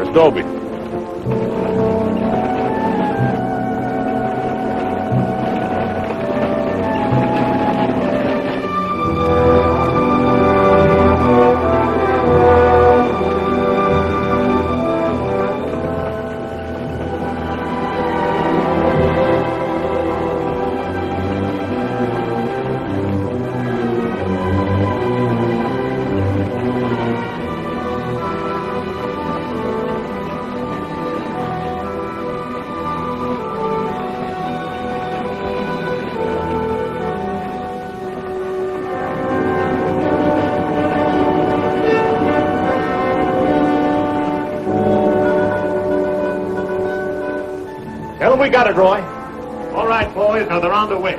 Where's Dolby? We got it, Roy. All right, boys, now they're on the way.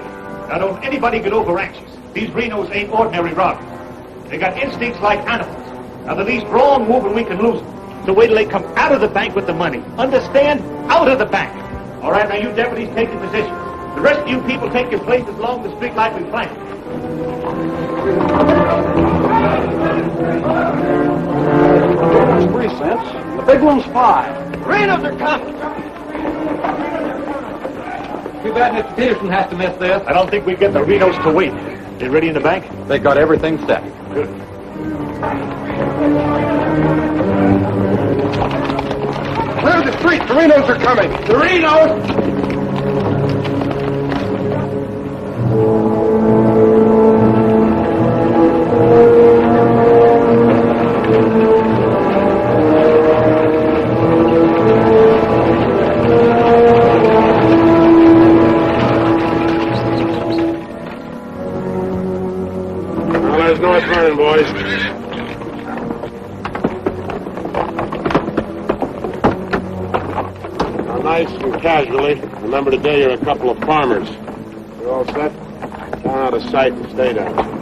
Now don't anybody get over anxious. These Renos ain't ordinary robbers. They got instincts like animals. Now the least wrong move and we can lose them. So wait till they come out of the bank with the money. Understand? Out of the bank. All right, now you deputies take your positions. The rest of you people take your places along the street like we planned. 3 cents. The big one's 5. Renos are coming. Too bad Mr. Peterson has to miss this. I don't think we get the Renos to wait. They ready in the bank? They got everything set. Good. Clear the street. The Renos are coming. The Renos! North running, boys. Now, nice and casually, remember today you're a couple of farmers. You're all set? Down out of sight and stay down.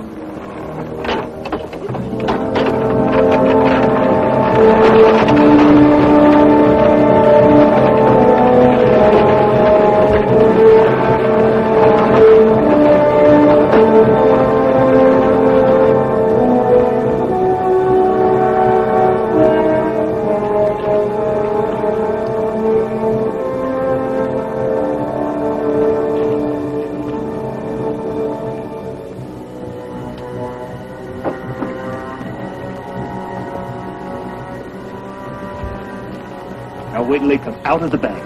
Wait till they come out of the bank.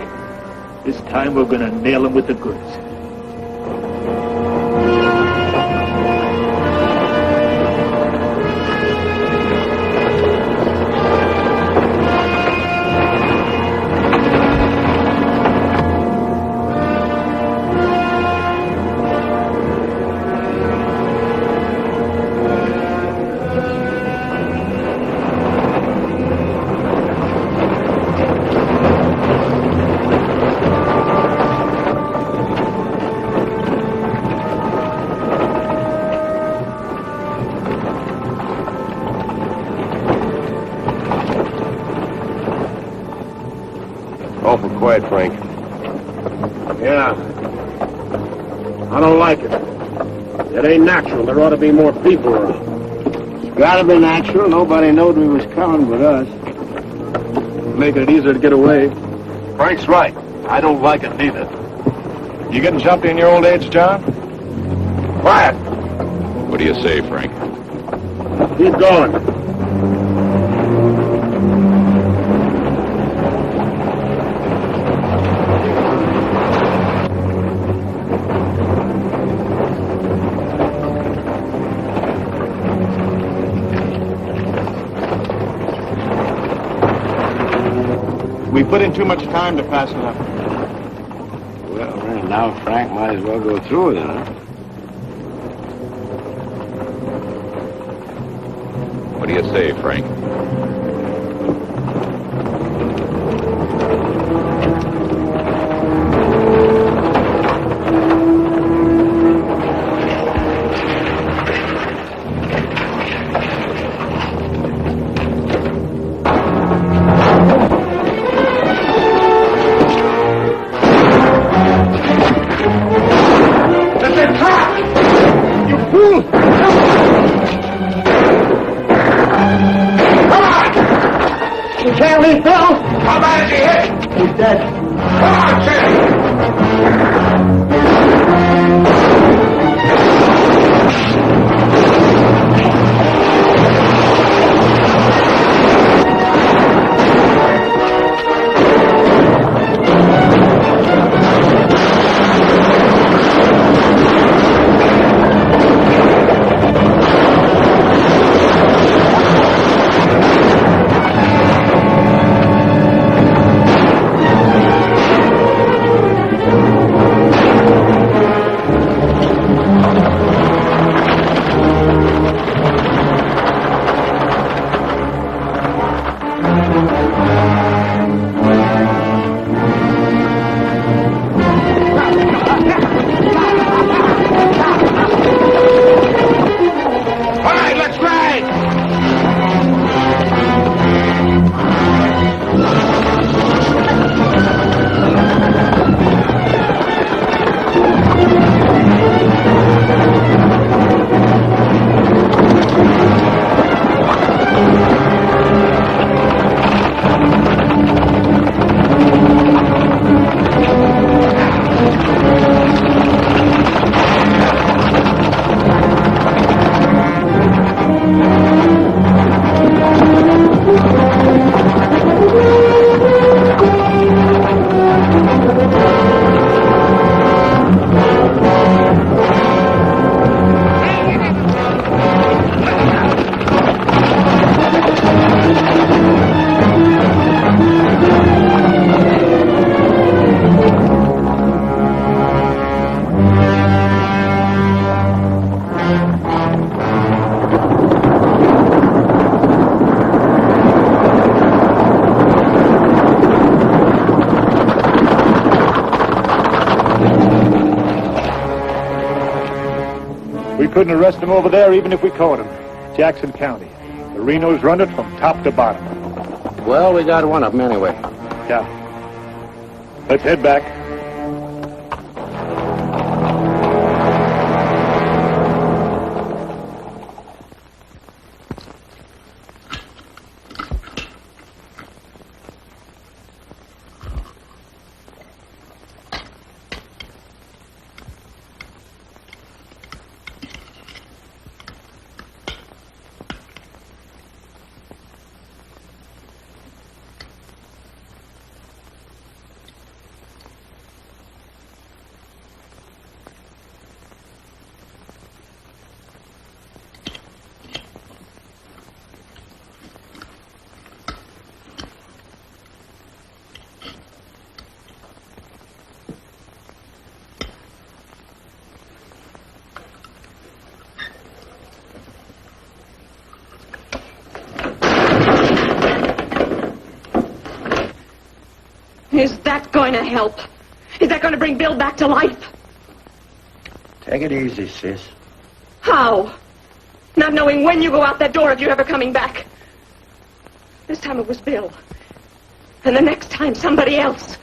This time we're gonna nail them with the goods. Awful quiet, Frank. Yeah. I don't like it. It ain't natural. There ought to be more people around. It's gotta be natural. Nobody knowed we was coming but us. Making it easier to get away. Frank's right. I don't like it neither. You getting jumpy in your old age, John? Quiet. What do you say, Frank? Keep going. We put in too much time to pass it up. Well, now Frank might as well go through with it, huh? What do you say, Frank? Can't leave, Bill! he's dead. Come on, Sid! Couldn't arrest him over there even if we caught him. Jackson County. The Renos run it from top to bottom. Well, we got one of them anyway. Yeah. Let's head back. Is that going to help? Is that going to bring Bill back to life? Take it easy, sis. How? Not knowing when you go out that door if you're ever coming back. This time it was Bill. And the next time somebody else.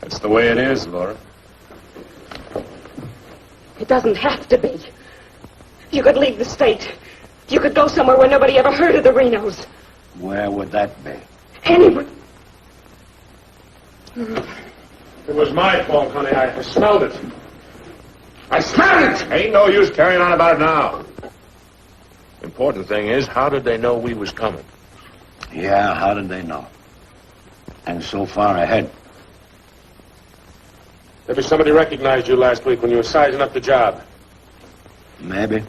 That's the way it is, Laura. It doesn't have to be. You could leave the state. You could go somewhere where nobody ever heard of the Renos. Where would that be? Anywhere. It was my fault, honey. I smelled it. I smelled it! Ain't no use carrying on about it now. Important thing is, how did they know we was coming? Yeah, how did they know? And so far ahead. Maybe somebody recognized you last week when you were sizing up the job. Maybe.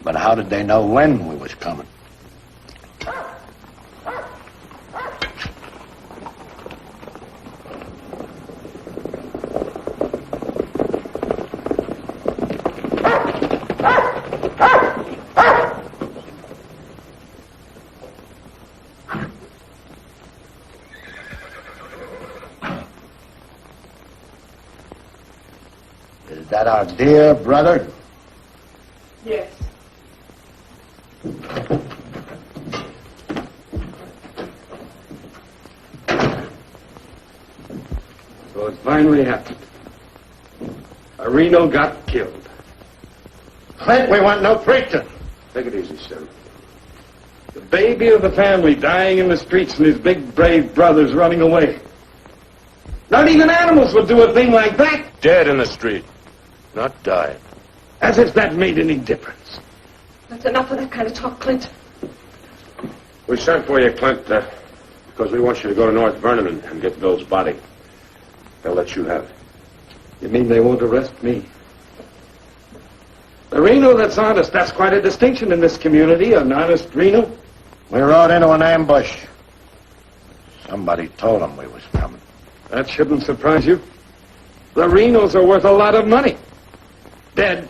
But how did they know when we was coming? Is that our dear brother? Yes. So it finally happened. A Reno got killed. Clint, we want no preaching. Take it easy, Sheriff. The baby of the family dying in the streets and his big, brave brothers running away. Not even animals would do a thing like that. Dead in the street, not died. As if that made any difference. That's enough of that kind of talk, Clint. We sent for you, Clint, because we want you to go to North Vernon and get Bill's body. They'll let you have it. You mean they won't arrest me? The Reno that's honest, that's quite a distinction in this community, an honest Reno. We rode into an ambush. Somebody told them we was coming. That shouldn't surprise you. The Renos are worth a lot of money. Dead.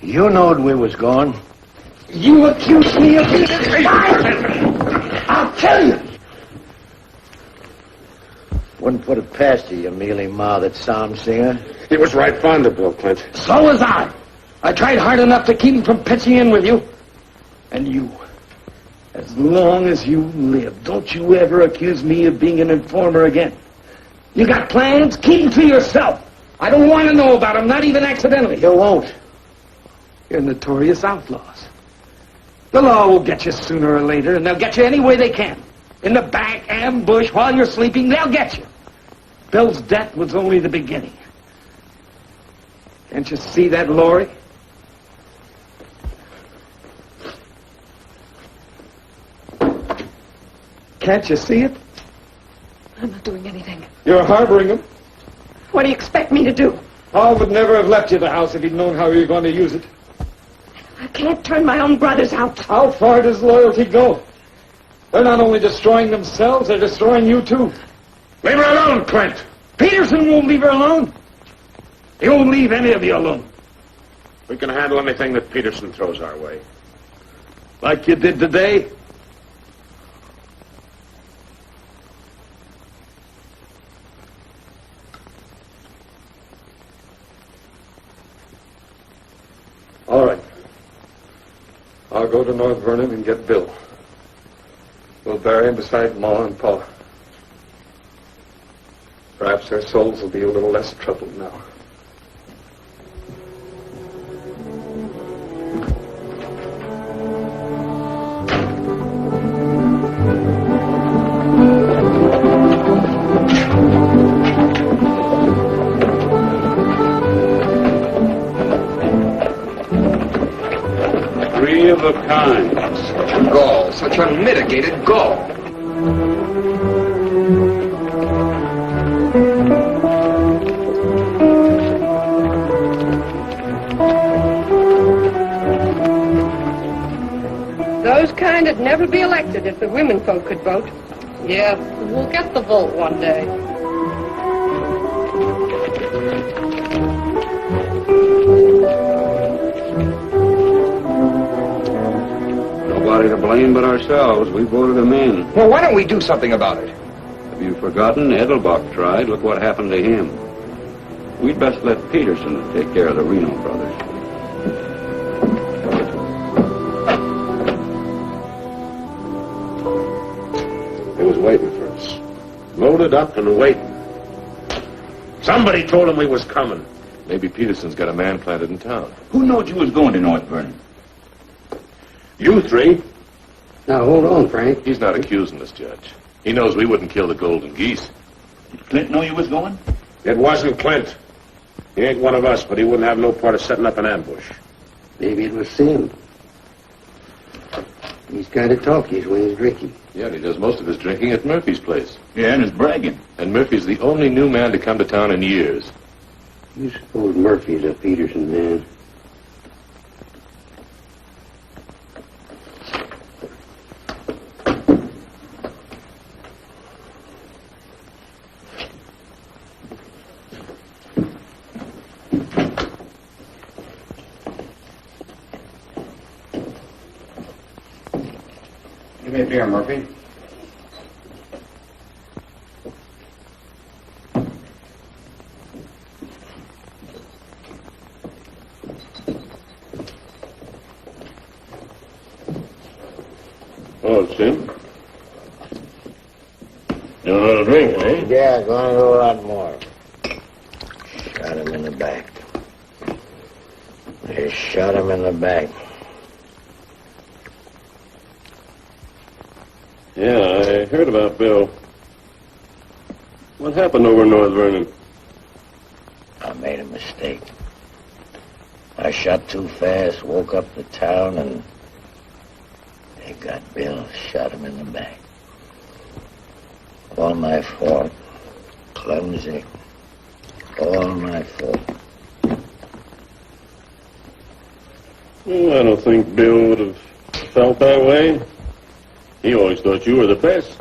You knowed we was going. You accuse me of being a I'll tell you. Wouldn't put it past you, you mealy-mouthed psalm singer. He was right fond of Bill, Clint. So was I. I tried hard enough to keep him from pitching in with you. And you, as long as you live, don't you ever accuse me of being an informer again. You got plans? Keep them to yourself. I don't want to know about them, not even accidentally. You won't. You're notorious outlaws. The law will get you sooner or later, and they'll get you any way they can. In the back, ambush, while you're sleeping, they'll get you. Bill's death was only the beginning. Can't you see that, Laurie? Can't you see it? I'm not doing anything. You're harboring him. What do you expect me to do? Paul would never have left you the house if he'd known how you were going to use it. I can't turn my own brothers out. How far does loyalty go? They're not only destroying themselves, they're destroying you, too. Leave her alone, Clint. Peterson won't leave her alone. He won't leave any of you alone. We can handle anything that Peterson throws our way. Like you did today. All right. I'll go to North Vernon and get Bill. We'll bury him beside Ma and Pa. Perhaps their souls will be a little less troubled now. Three of a kind. Such gall, such unmitigated gall. Those kind would never be elected if the women folk could vote. Yeah, we'll get the vote one day. Nobody to blame but ourselves. We voted him in. Well, why don't we do something about it? Have you forgotten? Edelbach tried. Look what happened to him. We'd best let Peterson take care of the Reno brothers. He was waiting for us. Loaded up and waiting. Somebody told him we was coming. Maybe Peterson's got a man planted in town. Who knowed you was going to North Vernon? You three. Now, hold on, Frank. He's not accusing us, Judge. He knows we wouldn't kill the golden geese. Did Clint know you was going? It wasn't Clint. He ain't one of us, but he wouldn't have no part of setting up an ambush. Maybe it was Sim. He's kind of talkies when he's drinking. Yeah, and he does most of his drinking at Murphy's place. Yeah, and his bragging. And Murphy's the only new man to come to town in years. You suppose Murphy's a Peterson man? Give me a beer, Murphy. Oh, Sim. You don't know how to drink, eh? Yeah, gonna do a lot more. Shot him in the back. They shot him in the back. Yeah, I heard about Bill. What happened over in North Vernon? I made a mistake. I shot too fast, woke up the town, and they got Bill, shot him in the back. All my fault. Clumsy. All my fault. Well, I don't think Bill would have felt that way. He always thought you were the best.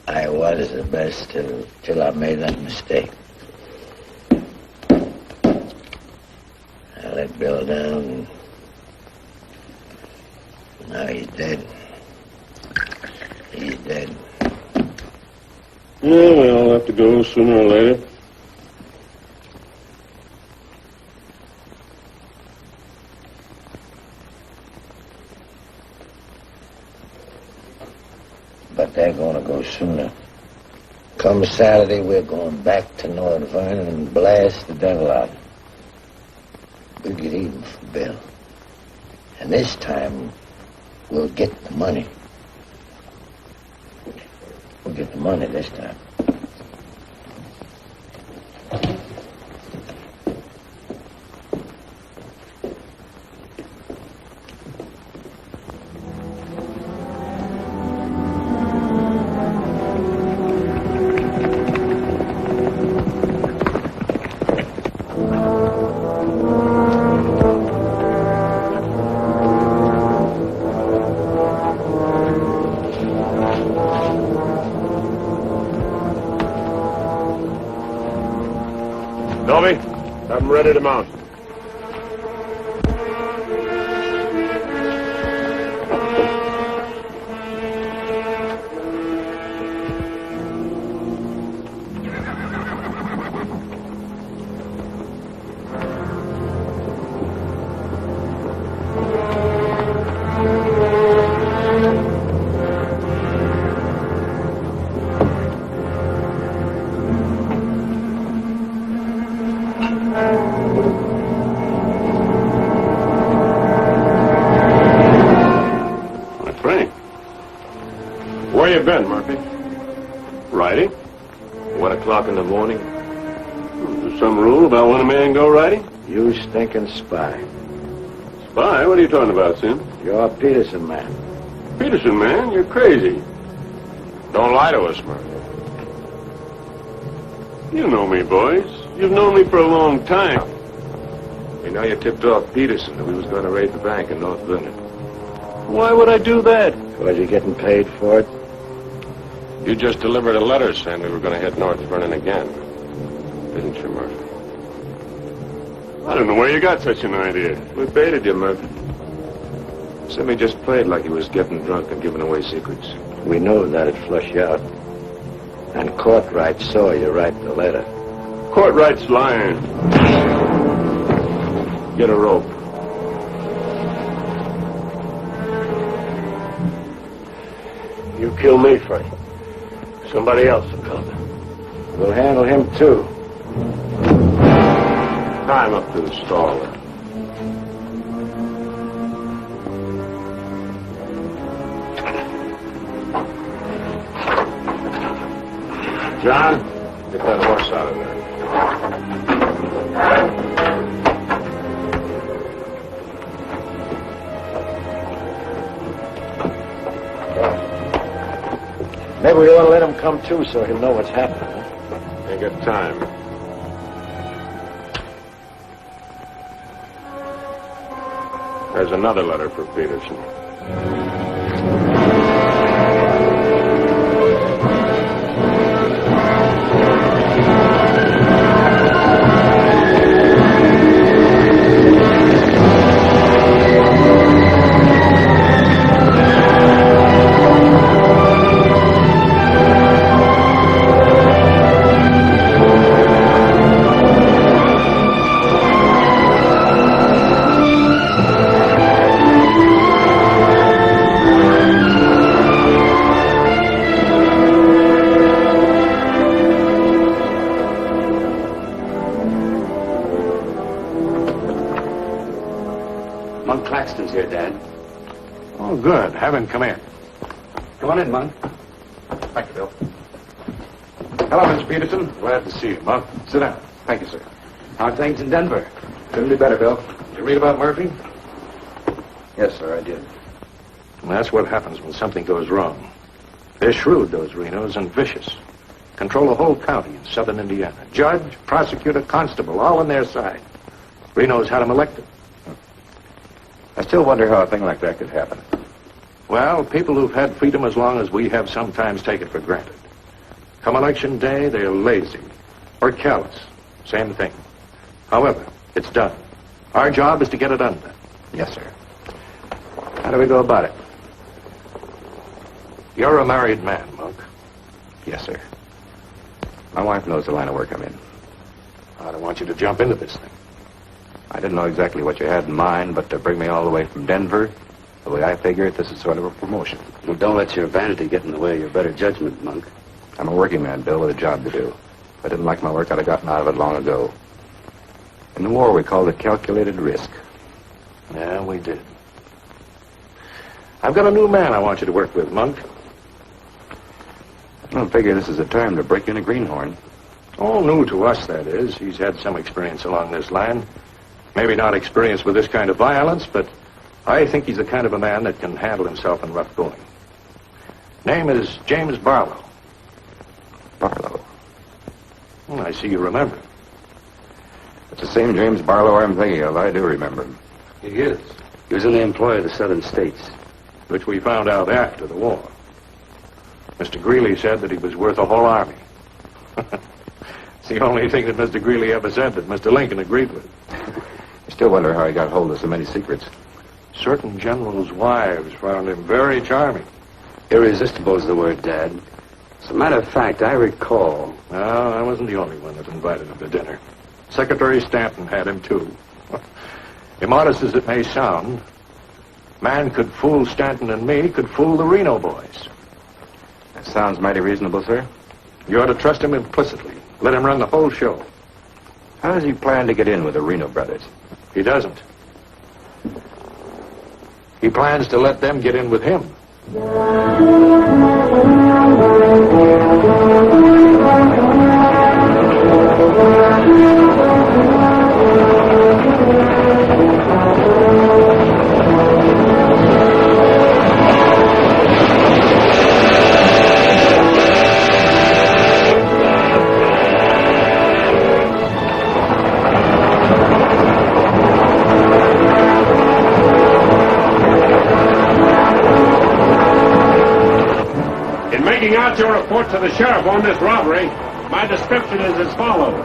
I was the best till I made that mistake. I let Bill down, and now he's dead. He's dead. Yeah, we'll have to go sooner or later. But they're going to go sooner. Come Saturday, we're going back to North Vernon and blast the devil out. We'll get even for Bill. And this time, we'll get the money. We'll get the money this time. I'm ready to mount. Where you been, Murphy? Riding? 1 o'clock in the morning. Is there some rule about when a man go riding? You stinking spy. Spy? What are you talking about, Sim? You're a Peterson man. Peterson, man? You're crazy. Don't lie to us, Murphy. You know me, boys. You've known me for a long time. We know you tipped off Peterson that we was going to raid the bank in North Vernon. Why would I do that? Was you getting paid for it? You just delivered a letter saying we were going to hit North Vernon again. Didn't you, Murphy? I don't know where you got such an idea. We baited you, Murphy. Simmy just played like he was getting drunk and giving away secrets. We knew that'd flush you out. And Courtright saw you write the letter. Courtright's lying. Get a rope. You kill me, Frank. Somebody else will come. We'll handle him, too. Tie him up to the stall. John, get that horse out of there. Maybe we ought to let him come, too, so he'll know what's happening. Huh? Ain't got time. There's another letter for Peterson. Claxton's here, Dad. Oh, good. Have him come in. Come on in, Monk. Thank you, Bill. Hello, Mr. Peterson. Glad to see you, Monk. Sit down. Thank you, sir. How are things in Denver? Couldn't be better, Bill. Did you read about Murphy? Yes, sir, I did. And that's what happens when something goes wrong. They're shrewd, those Renos, and vicious. Control a whole county in southern Indiana. Judge, prosecutor, constable, all on their side. Renos had them elected. I still wonder how a thing like that could happen. Well, people who've had freedom as long as we have sometimes take it for granted. Come election day, they're lazy or callous. Same thing. However, it's done. Our job is to get it undone. Yes, sir. How do we go about it? You're a married man, Monk. Yes, sir. My wife knows the line of work I'm in. I don't want you to jump into this thing. I didn't know exactly what you had in mind, but to bring me all the way from Denver, the way I figure it, this is sort of a promotion. Well, don't let your vanity get in the way of your better judgment, Monk. I'm a working man, Bill, with a job to do. If I didn't like my work, I'd have gotten out of it long ago. In the war, we called it calculated risk. Yeah, we did. I've got a new man I want you to work with, Monk. I don't figure this is a time to break in a greenhorn. All new to us, that is. He's had some experience along this line. Maybe not experience with this kind of violence, but I think he's the kind of a man that can handle himself in rough going. Name is James Barlow. Barlow. I see you remember. It's the same James Barlow I'm thinking of. I do remember him. He is. He was in the employ of the southern states. Which we found out after the war. Mr. Greeley said that he was worth a whole army. It's the only thing that Mr. Greeley ever said that Mr. Lincoln agreed with. I still wonder how he got hold of so many secrets. Certain generals' wives found him very charming. Irresistible is the word, Dad. As a matter of fact, I recall... No, I wasn't the only one that invited him to dinner. Secretary Stanton had him, too. Immodest as it may sound, man could fool Stanton and me, could fool the Reno boys. That sounds mighty reasonable, sir. You ought to trust him implicitly. Let him run the whole show. How does he plan to get in with the Reno brothers? He doesn't. He plans to let them get in with him. Your report to the sheriff on this robbery, my description is as follows.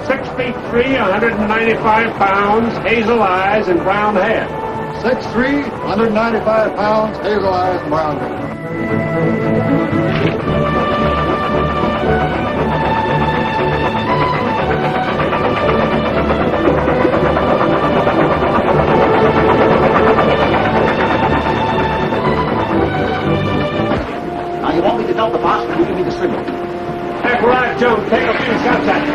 6 feet 3, 195 pounds, hazel eyes, and brown hair. 6'3", 195 pounds, hazel eyes, and brown hair. You want me to dump the box, or you give me the signal? Heck, right, Joe. Take a few shots at you.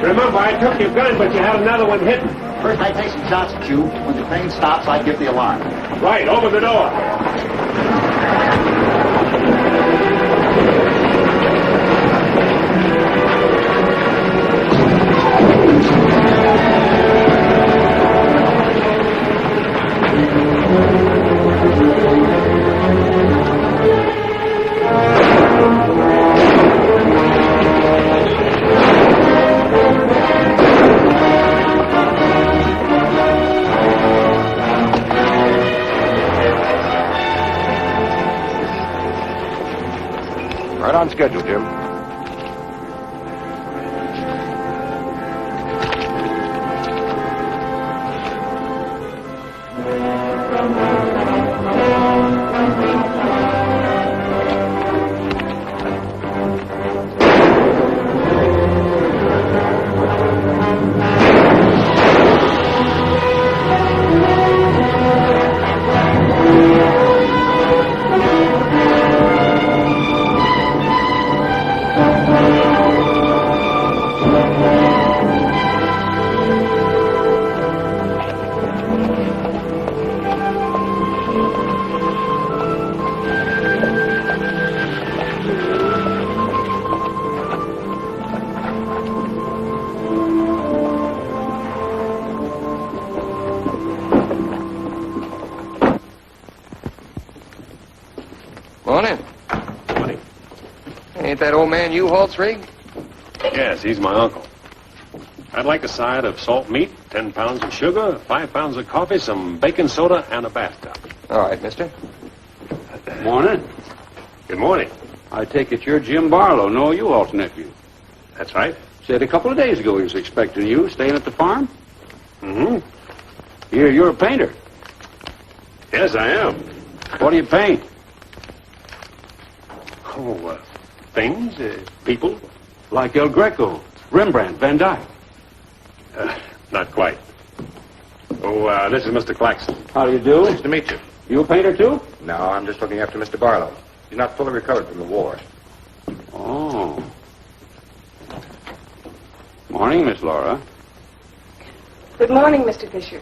Remember, I took your gun, but you had another one hidden. First, I take some shots at you. When the train stops, I give the alarm. Right, over the door. Right on schedule, Jim. that old man you, Holt's rig? Yes, he's my uncle. I'd like a side of salt meat, 10 pounds of sugar, 5 pounds of coffee, some baking soda, and a bathtub. All right, mister. Morning. Good morning. I take it you're Jim Barlow, Noah Uhalt's nephew. That's right. Said a couple of days ago he was expecting you, staying at the farm. Mm-hmm. You're a painter. Yes, I am. What do you paint? Oh, things, people. Like El Greco, Rembrandt, Van Dyke. Not quite. Oh, this is Mr. Claxton. How do you do? Nice to meet you. You a painter, too? No, I'm just looking after Mr. Barlow. He's not fully recovered from the war. Oh. Morning, Miss Laura. Good morning, Mr. Fisher.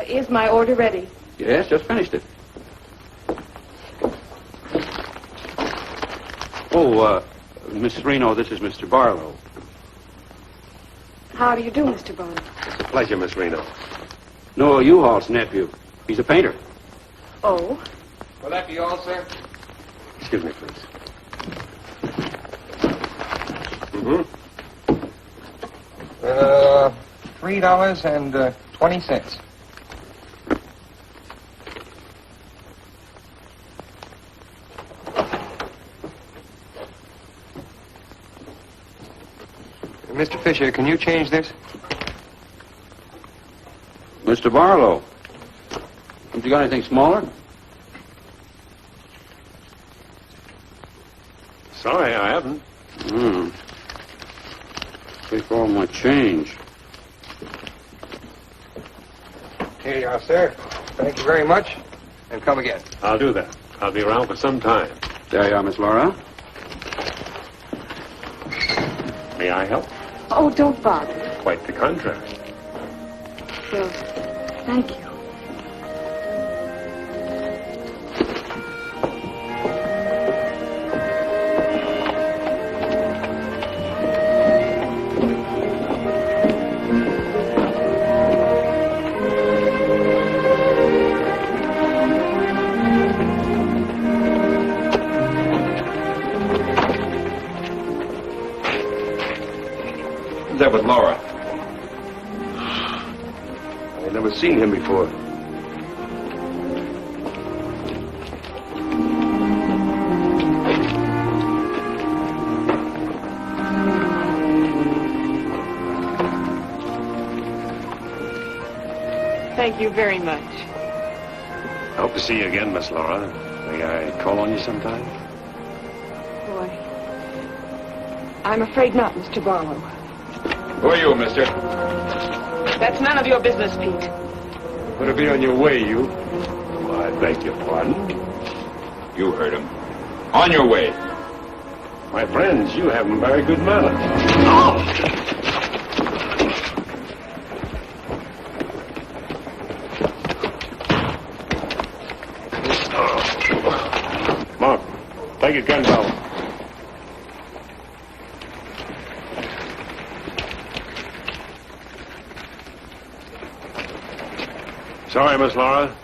Is my order ready? Yes, just finished it. Oh, Miss Reno, this is Mr. Barlow. How do you do, Mr. Barlow? It's a pleasure, Miss Reno. Noah Uhalt's nephew. He's a painter. Oh? Will that be all, sir? Excuse me, please. Mm-hmm. $3.20. Mr. Fisher, can you change this? Mr. Barlow. Haven't you got anything smaller? Sorry, I haven't. Take all my change. Here you are, sir. Thank you very much. And come again. I'll do that. I'll be around for some time. There you are, Miss Laura. May I help? Oh, don't bother. Quite the contrary. Well, thank you. That was Laura. I've never seen him before. Thank you very much. I hope to see you again, Miss Laura. May I call on you sometime? Boy, I'm afraid not, Mr. Barlow. Who are you, mister? That's none of your business, Pete. Better be on your way, you. Well, I beg your pardon. You heard him. On your way. My friends, you haven't very good manners. Mark, take your gun down. Sorry, Miss Laura.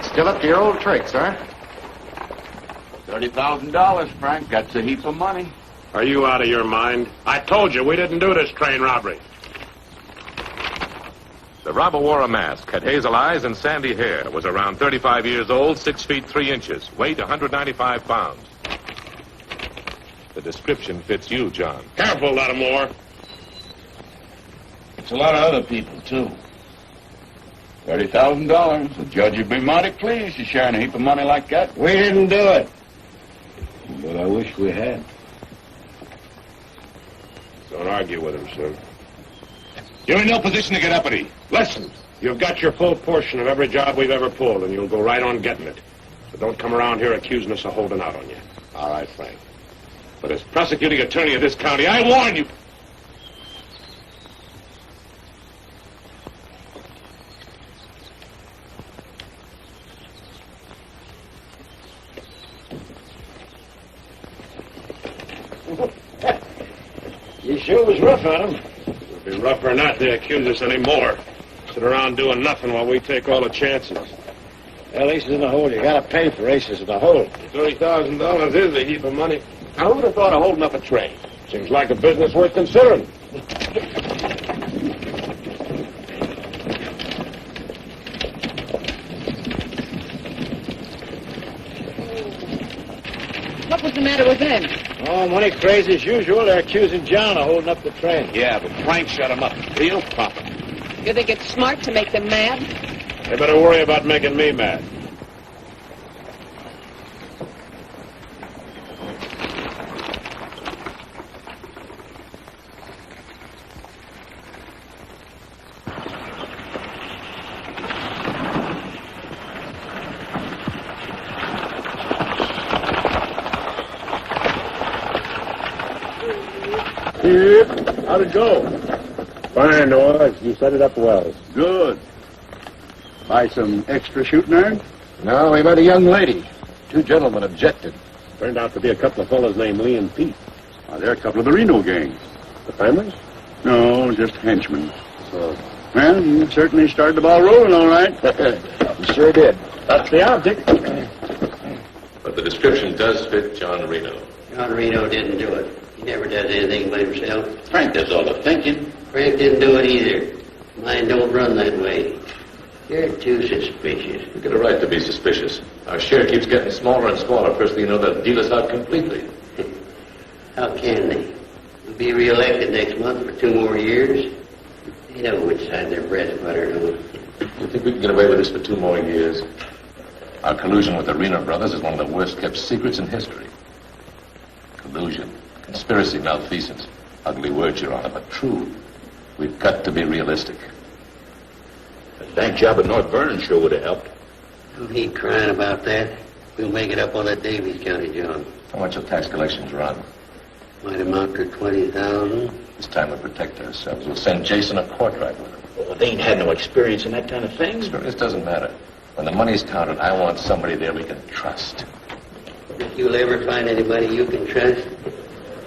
Still up to your old tricks, huh? $30,000, Frank. That's a heap of money. Are you out of your mind? I told you we didn't do this train robbery. The robber wore a mask, had hazel eyes and sandy hair, was around 35 years old, 6 feet 3 inches, weight 195 pounds. The description fits you, John. Careful, Lattimore. It's a lot of other people, too. $30,000. The judge would be mighty pleased to sharing a heap of money like that. We didn't do it. But I wish we had. Don't argue with him, sir. You're in no position to get uppity. Listen, you've got your full portion of every job we've ever pulled, and you'll go right on getting it. So don't come around here accusing us of holding out on you. All right, Frank. But as prosecuting attorney of this county, I warn you. You sure was rough on him. It'll be rougher not to accuse us anymore. Sit around doing nothing while we take all the chances. Well, aces in the hole. You gotta pay for aces in the hole. $30,000 is a heap of money. Now, who would have thought of holding up a train? Seems like a business worth considering. What was the matter with them? Oh, money crazy as usual. They're accusing John of holding up the train. Yeah, but Frank shut him up. Real proper. You think it's smart to make them mad? They better worry about making me mad. How'd it go? Fine, Noah. You set it up well. Good. Buy some extra shooting iron? No, we met a young lady. Two gentlemen objected. Turned out to be a couple of fellas named Lee and Pete. They're a couple of the Reno gang. The families? No, just henchmen. Well, you certainly started the ball rolling, all right. You sure did. That's the object. But the description does fit John Reno. John Reno didn't do it. He never does anything by himself. Frank does all the thinking. Frank didn't do it either. Mine don't run that way. You're too suspicious. We get a right to be suspicious. Our share keeps getting smaller and smaller. First thing you know, they'll deal us out completely. How can they? We'll be re-elected next month for 2 more years. They know which side their bread's buttered on. You think we can get away with this for 2 more years? Our collusion with the Reno brothers is one of the worst kept secrets in history. Collusion, conspiracy, malfeasance. Ugly words, Your Honor, but true. We've got to be realistic. The bank job at North Vernon sure would have helped. Don't need crying about that. We'll make it up on that Davies County job. How much will tax collections run? Might amount to 20,000. This time we'll protect ourselves. We'll send Jason a portrait with him. Well, they ain't had no experience in that kind of thing. Experience doesn't matter. When the money's counted, I want somebody there we can trust. Think you'll ever find anybody you can trust?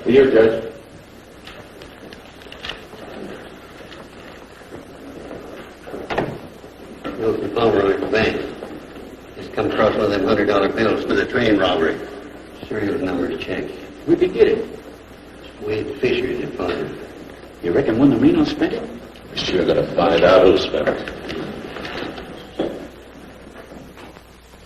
Here, Judge. No Palmer at the bank. Just come across one of them $100 bills for the train robbery. Serial numbers checked. Where'd you get it? Wade Fisher's at farm. You reckon one of the Reno spent it? We're sure gonna find out who spent it.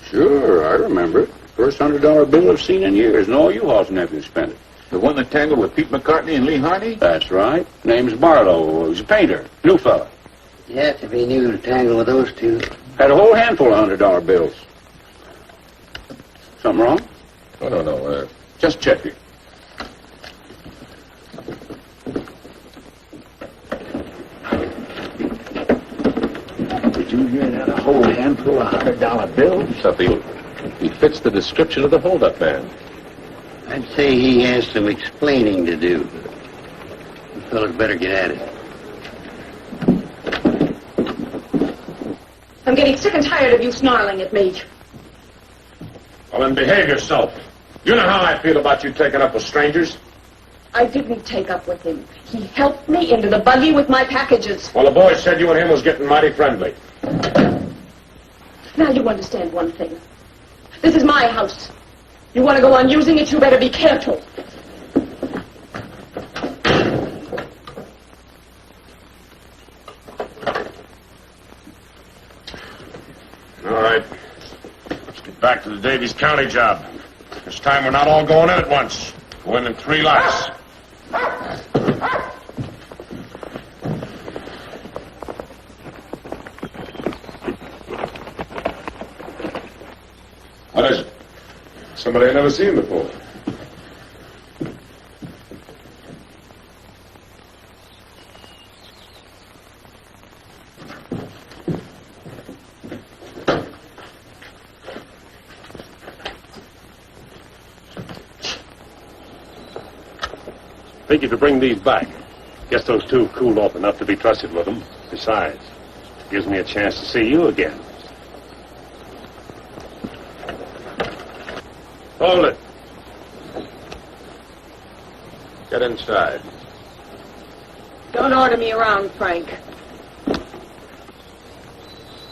Sure, I remember it. First $100 bill I've seen in years, and all you Hall's nephews spent it. The one that tangled with Pete McCartney and Lee Harney? That's right. Name's Barlow. He's a painter. New fella. Yes, if he knew to tangle with those two. Had a whole handful of $100 bills. Something wrong? No. Just check it. Did you hear that? A whole handful of $100 bills? Something. He fits the description of the holdup man. I'd say he has some explaining to do. You fellas better get at it. I'm getting sick and tired of you snarling at me. Well, then behave yourself. You know how I feel about you taking up with strangers. I didn't take up with him. He helped me into the buggy with my packages. Well, the boys said you and him was getting mighty friendly. Now you understand one thing. This is my house. You want to go on using it, you better be careful. All right. Let's get back to the Davies County job. This time we're not all going in at once. Go in 3 lots. What is it? Somebody I've never seen before. Think if you bring these back, guess those two cooled off enough to be trusted with them. Besides, it gives me a chance to see you again. Hold it. Get inside. Don't order me around, Frank.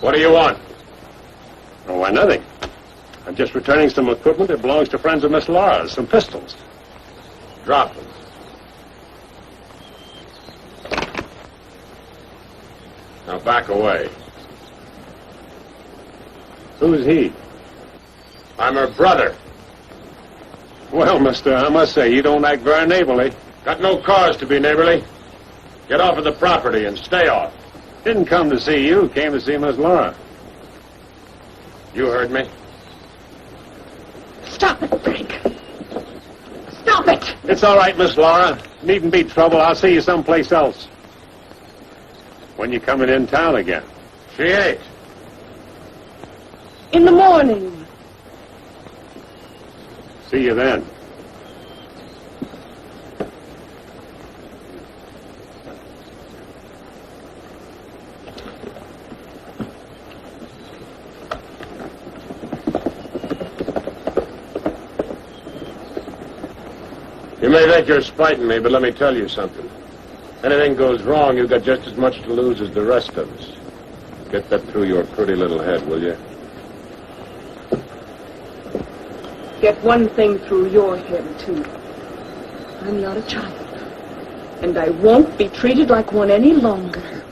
What do you want? Oh, why, nothing. I'm just returning some equipment that belongs to friends of Miss Laura's, some pistols. Drop them. Now back away. Who's he? I'm her brother. Well, mister, I must say, you don't act very neighborly. Got no cause to be neighborly. Get off of the property and stay off. Didn't come to see you, came to see Miss Laura. You heard me. Stop it, Frank. Stop it! It's all right, Miss Laura. Needn't be trouble. I'll see you someplace else. When you coming in town again? She ain't. In the morning. See you then. You may think you're spiting me, but let me tell you something. Anything goes wrong, you've got just as much to lose as the rest of us. Get that through your pretty little head, will you? Get one thing through your head, too. I'm not a child. And I won't be treated like one any longer.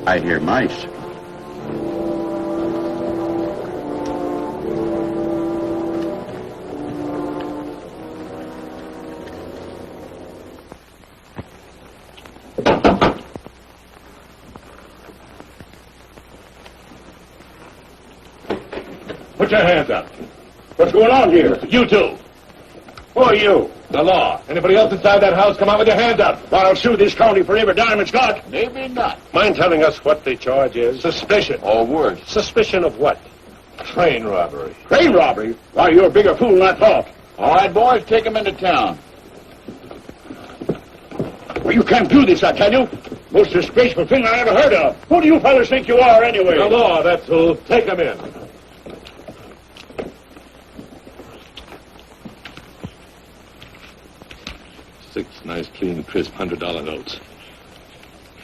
I hear mice. Put your hands up. What's going on here? You two. Who are you? The law. Anybody else inside that house, come out with your hands up. I'll sue this county for every dime it's got. Maybe not. Mind telling us what the charge is? Suspicion. All words. Suspicion of what? Train robbery. Train robbery? Why, you're a bigger fool than I thought. All right, boys, take him into town. Well, you can't do this, I tell you. Most disgraceful thing I ever heard of. Who do you fellas think you are, anyway? The law, that's who. Take him in. Six nice, clean, crisp $100 notes.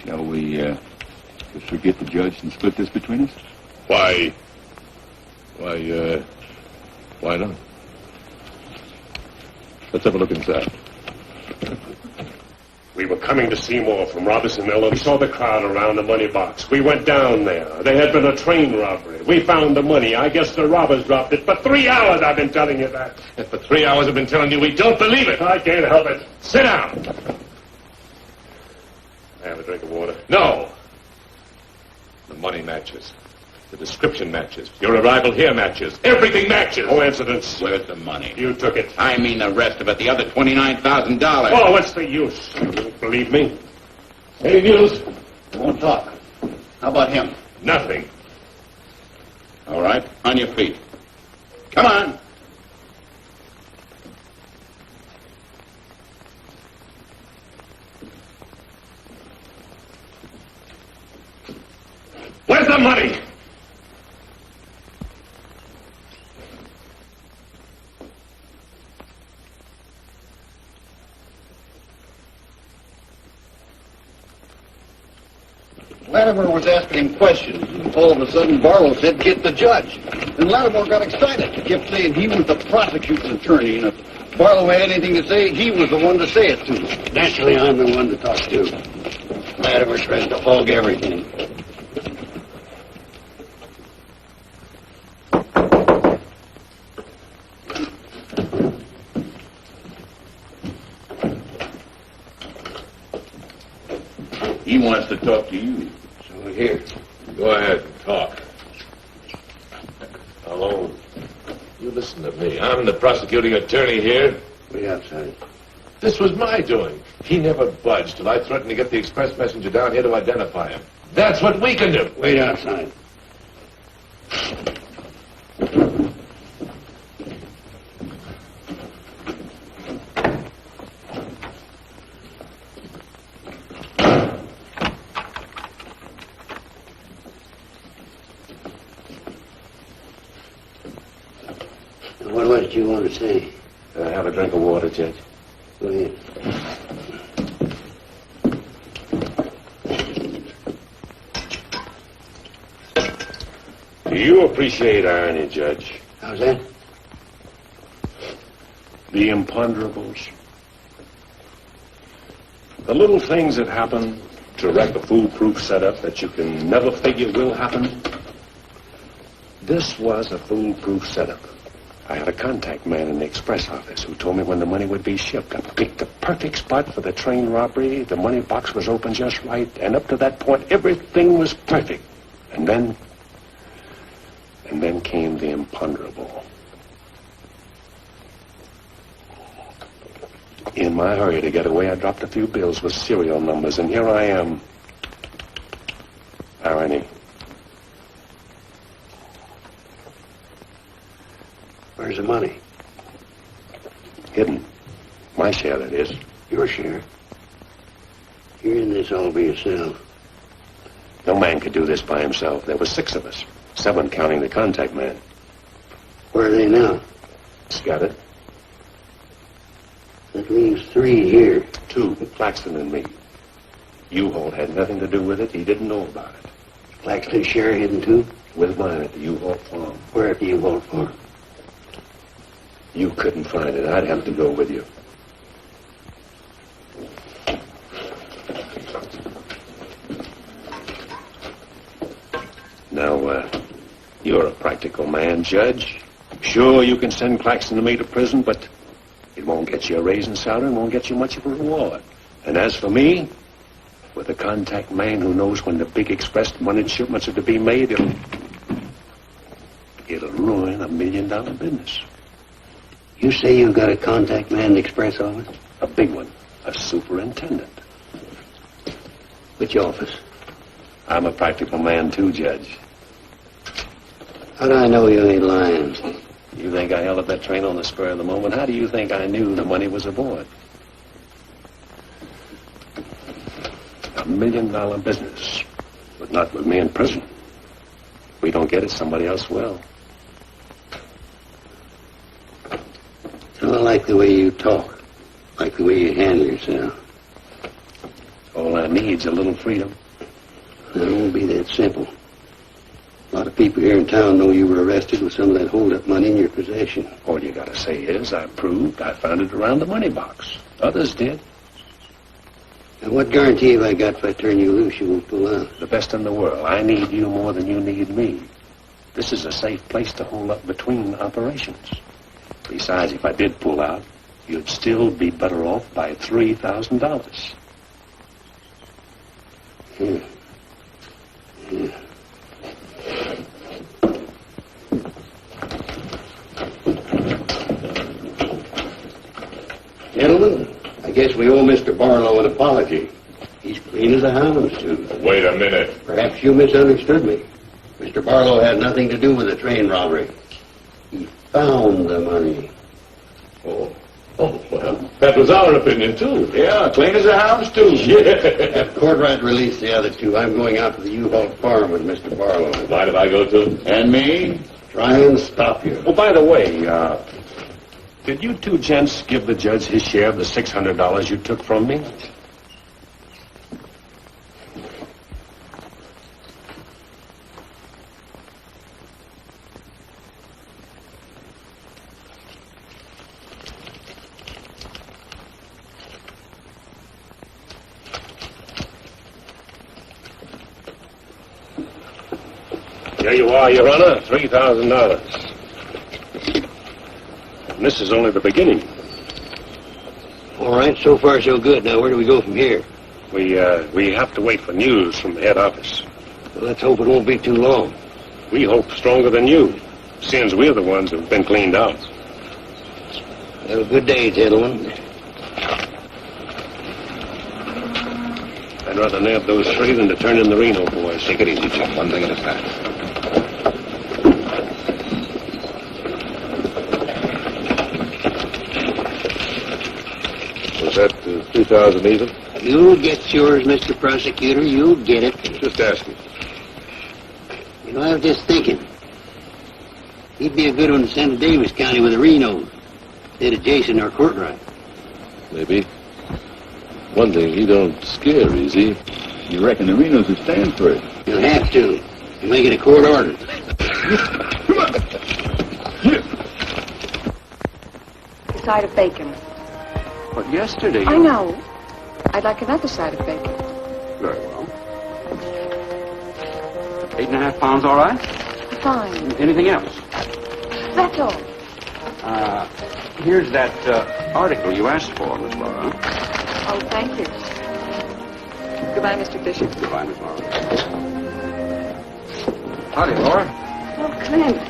Shall we, just forget the judge and split this between us? Why not? Let's have a look inside. We were coming to Seymour from Robinsonville, and we saw the crowd around the money box. We went down there. There had been a train robbery. We found the money. I guess the robbers dropped it. For 3 hours I've been telling you that. And for 3 hours I've been telling you we don't believe it. I can't help it. Sit down. Have a drink of water. No. The money matches. The description matches. Your arrival here matches. Everything matches. Coincidence. Where's the money? You took it. I mean the rest of it, the other $29,000. Oh, what's the use? You don't believe me? Any news? Won't talk. How about him? Nothing. All right, on your feet. Come on. Where's the money? Latimer was asking him questions, and all of a sudden Barlow said, "Get the judge." And Latimer got excited. He kept saying he was the prosecuting attorney, and if Barlow had anything to say, he was the one to say it to. Naturally, I'm the one to talk to. Latimer tries to hog everything. wants to talk to you. So here. Go ahead, talk. Hello. You listen to me. I'm the prosecuting attorney here. Wait outside. This was my doing. He never budged till I threatened to get the express messenger down here to identify him. That's what we can do. Wait outside. What was it you want to say? Have a drink of water, Judge. Go ahead. Do you appreciate irony, Judge? How's that? The imponderables. The little things that happen to wreck a foolproof setup that you can never figure will happen. This was a foolproof setup. I had a contact man in the express office who told me when the money would be shipped. I picked the perfect spot for the train robbery. The money box was open just right. And up to that point, everything was perfect. And then came the imponderable. In my hurry to get away, I dropped a few bills with serial numbers. And here I am. Irony. Where's the money? Hidden. My share, that is. Your share. You're in this all by yourself. No man could do this by himself. There were 6 of us. 7 counting the contact man. Where are they now? Scattered. That leaves 3 here. 2, Claxton and me. U-Haul had nothing to do with it. He didn't know about it. Claxton's share hidden too? With mine at the U-Haul farm. Where at the U-Haul farm? You couldn't find it. I'd have to go with you. Now, you're a practical man, Judge. Sure, you can send Claxton and me to prison, but it won't get you a raise in salary and won't get you much of a reward. And as for me, with a contact man who knows when the big express money shipments are to be made, it'll ruin $1 million business. You say you've got a contact man in the express office? A big one. A superintendent. Which office? I'm a practical man, too, Judge. How do I know you ain't lying? You think I held up that train on the spur of the moment? How do you think I knew the money was aboard? $1 million business. But not with me in prison. If we don't get it, somebody else will. I don't like the way you talk. Like the way you handle yourself. All I need's a little freedom. It won't be that simple. A lot of people here in town know you were arrested with some of that hold-up money in your possession. All you gotta say is, I proved I found it around the money box. Others did. And what guarantee have I got if I turn you loose you won't pull out? The best in the world. I need you more than you need me. This is a safe place to hold up between operations. Besides, if I did pull out, you'd still be better off by $3,000. Yeah. Gentlemen, I guess we owe Mr. Barlow an apology. He's clean as a houndstooth. Wait a minute. Perhaps you misunderstood me. Mr. Barlow had nothing to do with the train robbery. He found the money. Oh, well, that was our opinion, too. Yeah, clean as a houndstooth. Yeah. Have Courtright release the other 2. I'm going out to the U-Haul farm with Mr. Barlow. Mind if I go, too? And me? Try and stop you. Oh, by the way, did you 2 gents give the judge his share of the $600 you took from me? Here you are, Your Honor, $3,000. And this is only the beginning. All right, so far so good. Now, where do we go from here? We have to wait for news from the head office. Well, let's hope it won't be too long. We hope stronger than you, since we're the ones who've been cleaned out. Have a good day, gentlemen. I'd rather nab those three than to turn in the Reno boys. Take it easy, Jim. One thing at a time. Was that 3,000 even? You'll get yours, Mr. Prosecutor. You'll get it. Just asking. You know, I was just thinking. He'd be a good one to send to Davis County with a Reno instead of Jason or Courtright. Maybe. One thing, he don't scare easy. You reckon the Renos will stand for it? You'll have to. You'll make it a court order. A side of bacon. But yesterday... I know. I'd like another side of bacon. Very well. 8.5 pounds, all right? Fine. Anything else? That's all. Here's that article you asked for, Miss Laura. Oh, thank you. Goodbye, Mr. Fisher. Goodbye, Miss Laura. Howdy, Laura. Oh, Clint.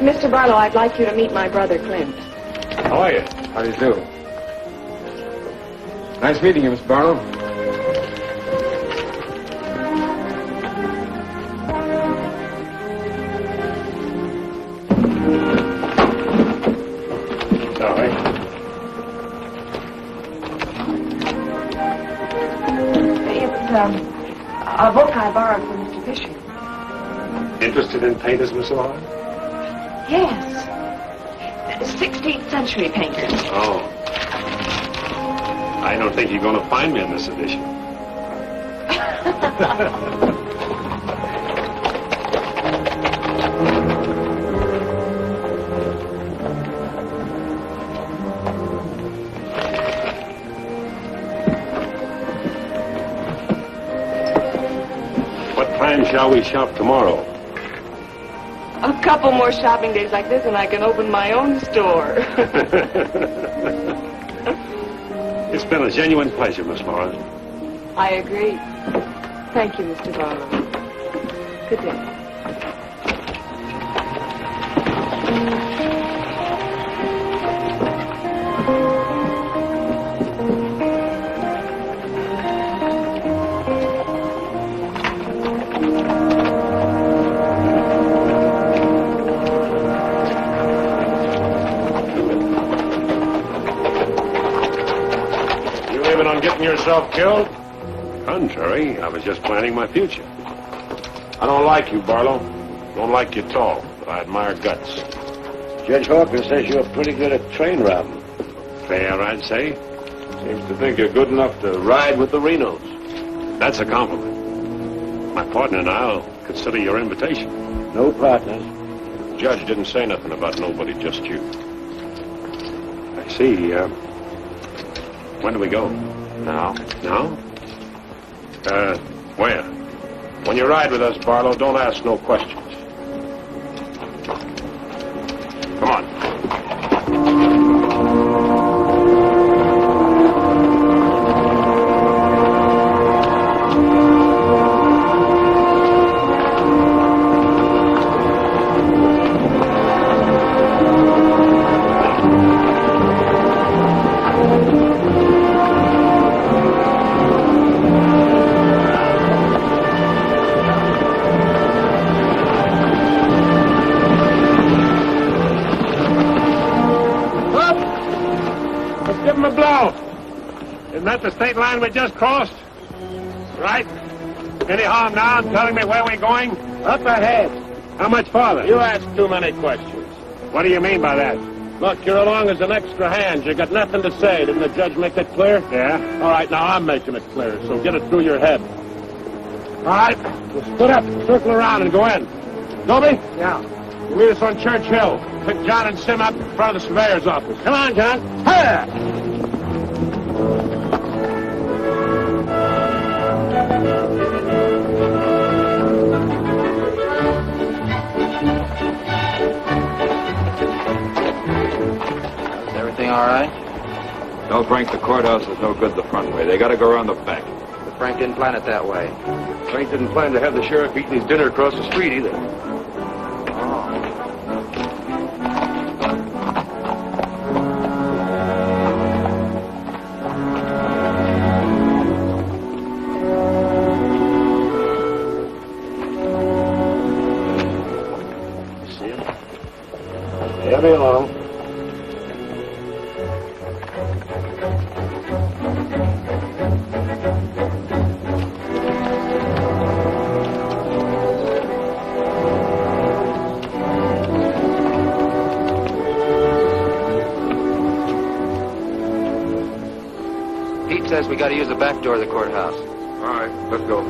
Mr. Barlow, I'd like you to meet my brother, Clint. How are you? How do you do? Nice meeting you, Miss Barlow. Sorry. It was a book I borrowed from Mr. Fisher. Interested in painters, Miss Laura? Yes. 16th century painters. Oh. I don't think you're going to find me in this edition. What time shall we shop tomorrow? A couple more shopping days like this and I can open my own store. It's been a genuine pleasure, Miss Laura. I agree. Thank you, Mr. Barlow. Good day. Yourself killed? Contrary, I was just planning my future. I don't like you, Barlow. Don't like you at all, but I admire guts. Judge Hawker says you're pretty good at train robbing. Fair, I'd say. Seems to think you're good enough to ride with the Renos. That's a compliment. My partner and I'll consider your invitation. No partners. The judge didn't say nothing about nobody, just you. I see. When do we go? Now? Where? When you ride with us, Barlow, don't ask no questions. Come on. The state line we just crossed? Right? Any harm now in telling me where we're going? Up ahead. How much farther? You ask too many questions. What do you mean by that? Look, you're along as an extra hand. You got nothing to say. Didn't the judge make it clear? Yeah. All right, now I'm making it clear, so get it through your head. All right, we'll split up, circle around, and go in. Toby? Yeah. You meet us on Church Hill. Pick John and Sim up in front of the surveyor's office. Come on, John. Hey! All right? Don't bring the courthouse is no good the front way. They got to go around the back. Frank didn't plan it that way. Frank didn't plan to have the sheriff eating his dinner across the street either. Heavy along. Pete says we got to use the back door of the courthouse. All right, let's go.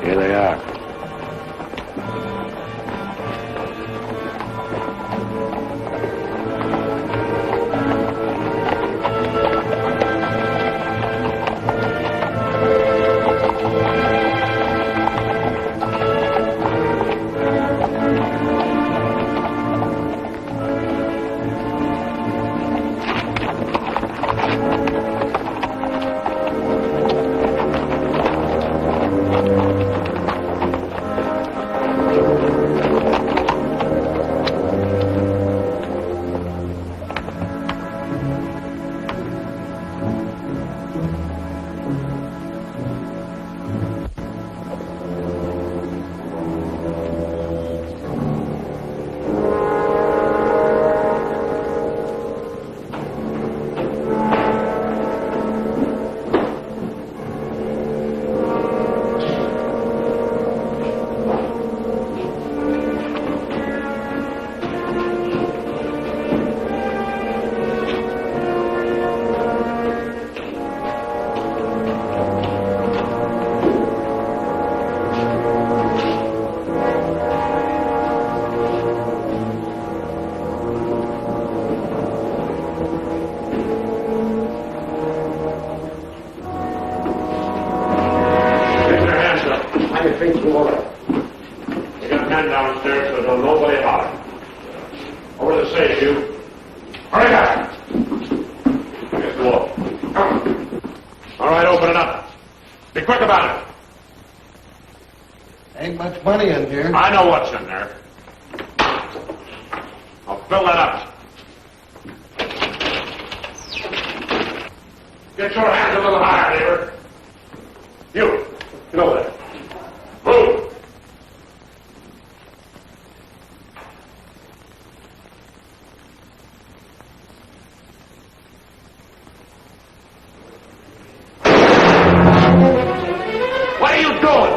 Here they are. Money in here. I know what's in there. I'll fill that up. Get your hands a little higher, neighbor. You, get over there. Move. What are you doing?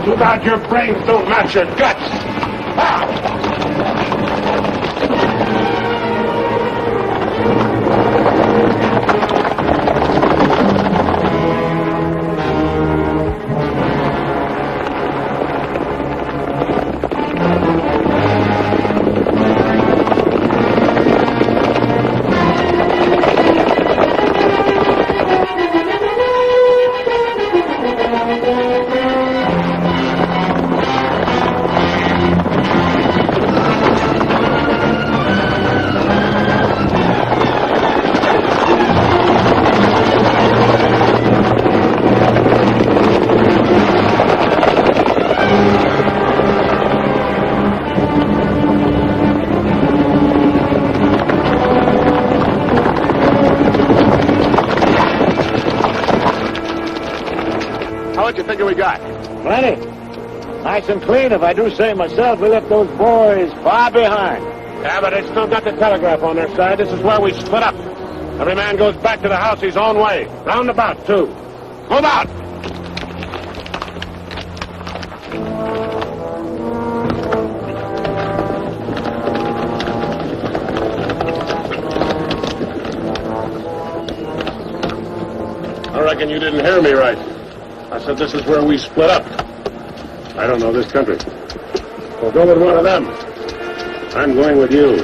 Too bad your brains don't match your guts. What you figure we got? Plenty. Nice and clean, if I do say myself. We left those boys far behind. Yeah, but they still got the telegraph on their side. This is where we split up. Every man goes back to the house his own way. Roundabout, too. Move out! I reckon you didn't hear me right. I said this is where we split up. I don't know this country. Well, go with one of them. I'm going with you.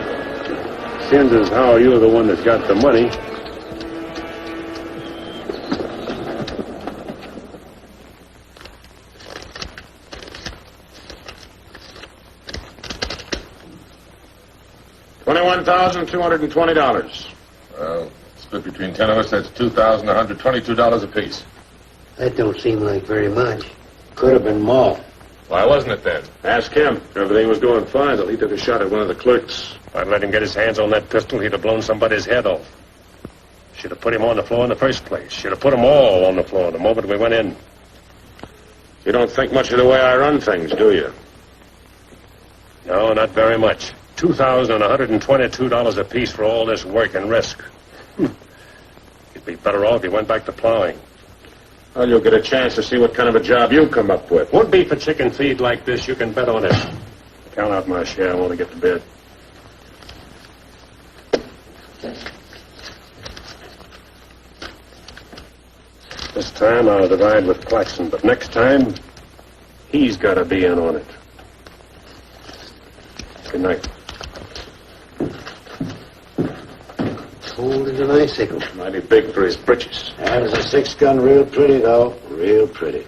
Seems as how you're the one that's got the money. $21,220. Well, split between 10 of us, that's $2,122 apiece. That don't seem like very much. Could have been more. Why wasn't it then? Ask him. Everything was going fine till he took a shot at one of the clerks. If I'd let him get his hands on that pistol, he'd have blown somebody's head off. Should have put him on the floor in the first place. Should have put them all on the floor the moment we went in. You don't think much of the way I run things, do you? No, not very much. $2,122 apiece for all this work and risk. You'd be better off if you went back to plowing. Well, you'll get a chance to see what kind of a job you come up with. Won't be for chicken feed like this, you can bet on it. Count out my share, I want to get to bed. This time I'll divide with Claxon, but next time, he's got to be in on it. Good night. Cold as an icicle. Mighty big for his britches. That is a 6-gun, real pretty, though. Real pretty.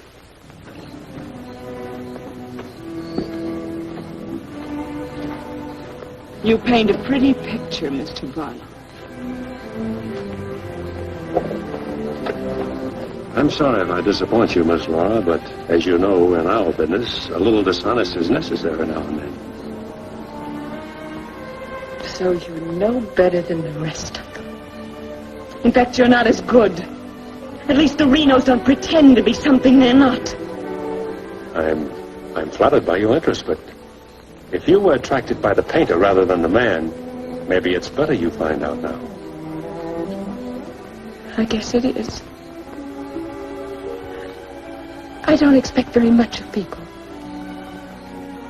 You paint a pretty picture, Mr. Barlow. I'm sorry if I disappoint you, Miss Laura, but as you know, in our business, a little dishonest is necessary now and then. So you're no better than the rest of them. In fact, you're not as good. At least the Renos don't pretend to be something they're not. I'm flattered by your interest, but if you were attracted by the painter rather than the man, maybe it's better you find out now. I guess it is. I don't expect very much of people.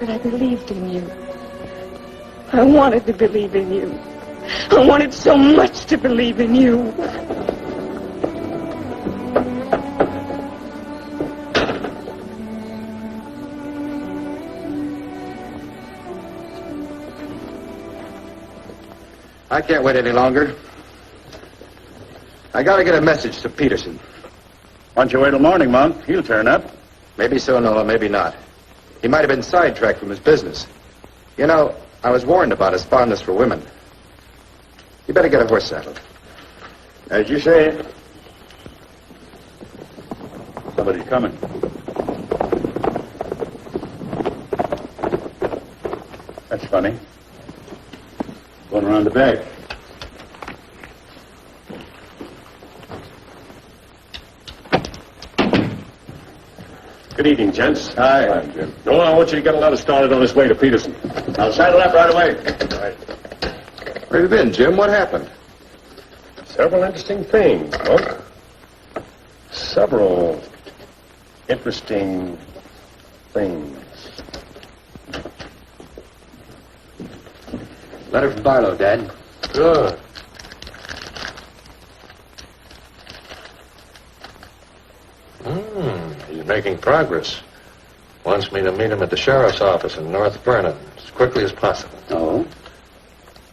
But I believed in you. I wanted to believe in you. I wanted so much to believe in you. I can't wait any longer. I gotta get a message to Peterson. Why don't you wait till morning, Monk? He'll turn up. Maybe so, Noah, maybe not. He might have been sidetracked from his business. You know, I was warned about his fondness for women. You better get a horse saddled. As you say. Somebody's coming. That's funny. Going around the back. Good evening, gents. Hi, Jim. No, I want you to get a letter started on his way to Peterson. I'll saddle up right away. All right. Where have you been, Jim? What happened? Several interesting things, Monk. Several interesting things. Letter from Barlow, Dad. Good. He's making progress. Wants me to meet him at the sheriff's office in North Vernon as quickly as possible. Oh?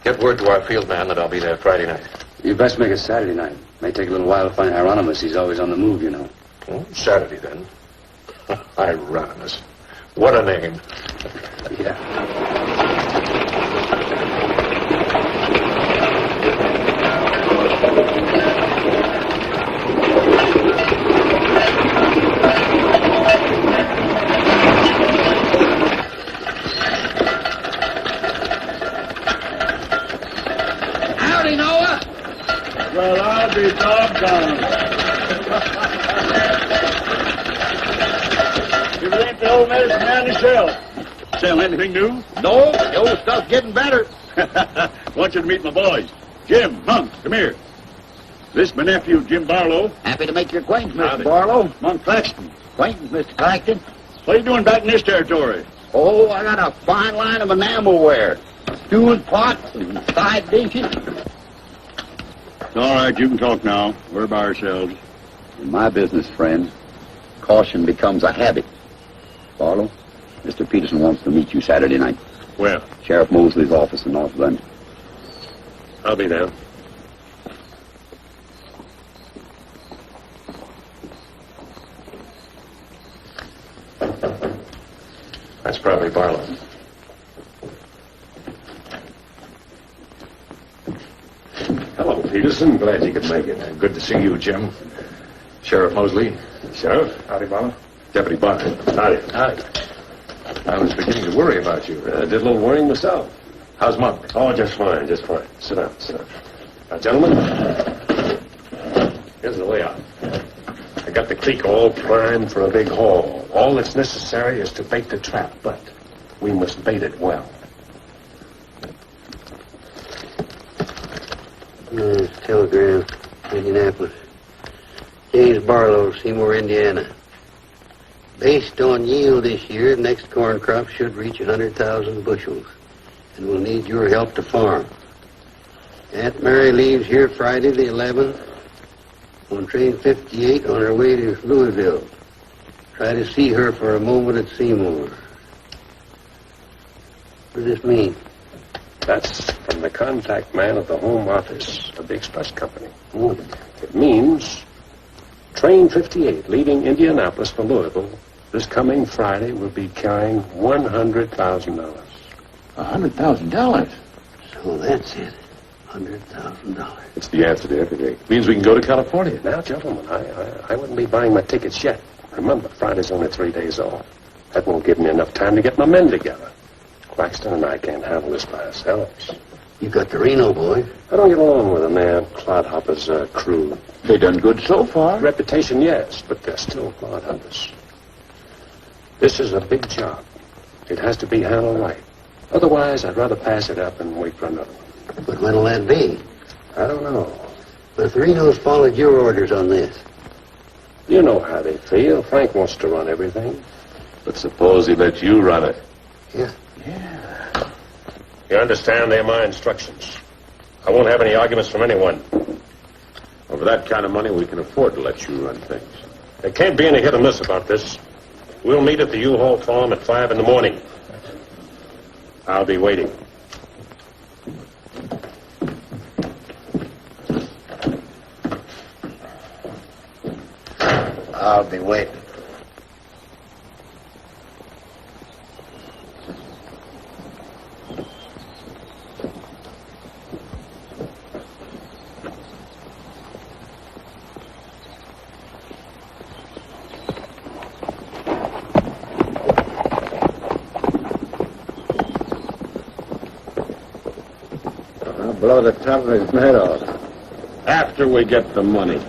Get word to our field man that I'll be there Friday night. You best make it Saturday night. May take a little while to find Hieronymus. He's always on the move, you know. Oh, Saturday, then. Hieronymus. What a name. Yeah. Howdy, Noah. Well, I'll be doggone. the old medicine man to sell. Sell anything new? No, the old stuff's getting better. Want you to meet my boys. Jim, Monk, come here. This is my nephew, Jim Barlow. Happy to make your acquaintance, Mr. Howdy. Barlow. Monk Claxton. Acquaintance, Mr. Claxton. What are you doing back in this territory? Oh, I got a fine line of enamelware. Stewing pots and side dishes. All right, you can talk now. We're by ourselves. In my business, friend, caution becomes a habit. Barlow, Mr. Peterson wants to meet you Saturday night. Where? Sheriff Mosley's office in North London. I'll be there. That's probably Barlow. Hello, Peterson. Glad you could make it. Good to see you, Jim. Sheriff Mosley. Sheriff? Howdy, Barlow. Deputy Barlow. Howdy. Howdy. I was beginning to worry about you. Did a little worrying myself. How's Monk? Oh, just fine, just fine. Sit down, sit down. Now, gentlemen, here's the layout. I got the creek all primed for a big haul. All that's necessary is to bait the trap, but we must bait it well. Telegram, Indianapolis. James Barlow, Seymour, Indiana. Based on yield this year, the next corn crop should reach 100,000 bushels, and we'll need your help to farm. Aunt Mary leaves here Friday the 11th on train 58 on her way to Louisville. Try to see her for a moment at Seymour. What does this mean? That's from the contact man of the home office of the express company. Oh. It means train 58 leaving Indianapolis for Louisville this coming Friday will be carrying $100,000. $100,000? So that's it. $100,000. It's the answer to everything. Means we can go to California. Now, gentlemen, I wouldn't be buying my tickets yet. Remember, Friday's only 3 days off. That won't give me enough time to get my men together. Claxton and I can't handle this by ourselves. You got the Reno boy. I don't get along with them, man. Clodhoppers are crude. They done good so far. Reputation, yes, but they're still clodhoppers. This is a big job. It has to be handled right. Otherwise, I'd rather pass it up and wait for another one. But when'll that be? I don't know. But if the Renos followed your orders on this. You know how they feel. Frank wants to run everything. But suppose he let you run it. Yeah. You understand? They're my instructions. I won't have any arguments from anyone. Over that kind of money, we can afford to let you run things. There can't be any hit or miss about this. We'll meet at the U-Haul farm at 5 in the morning. I'll be waiting. I'll be waiting. I'll blow the top of his head off. After we get the money.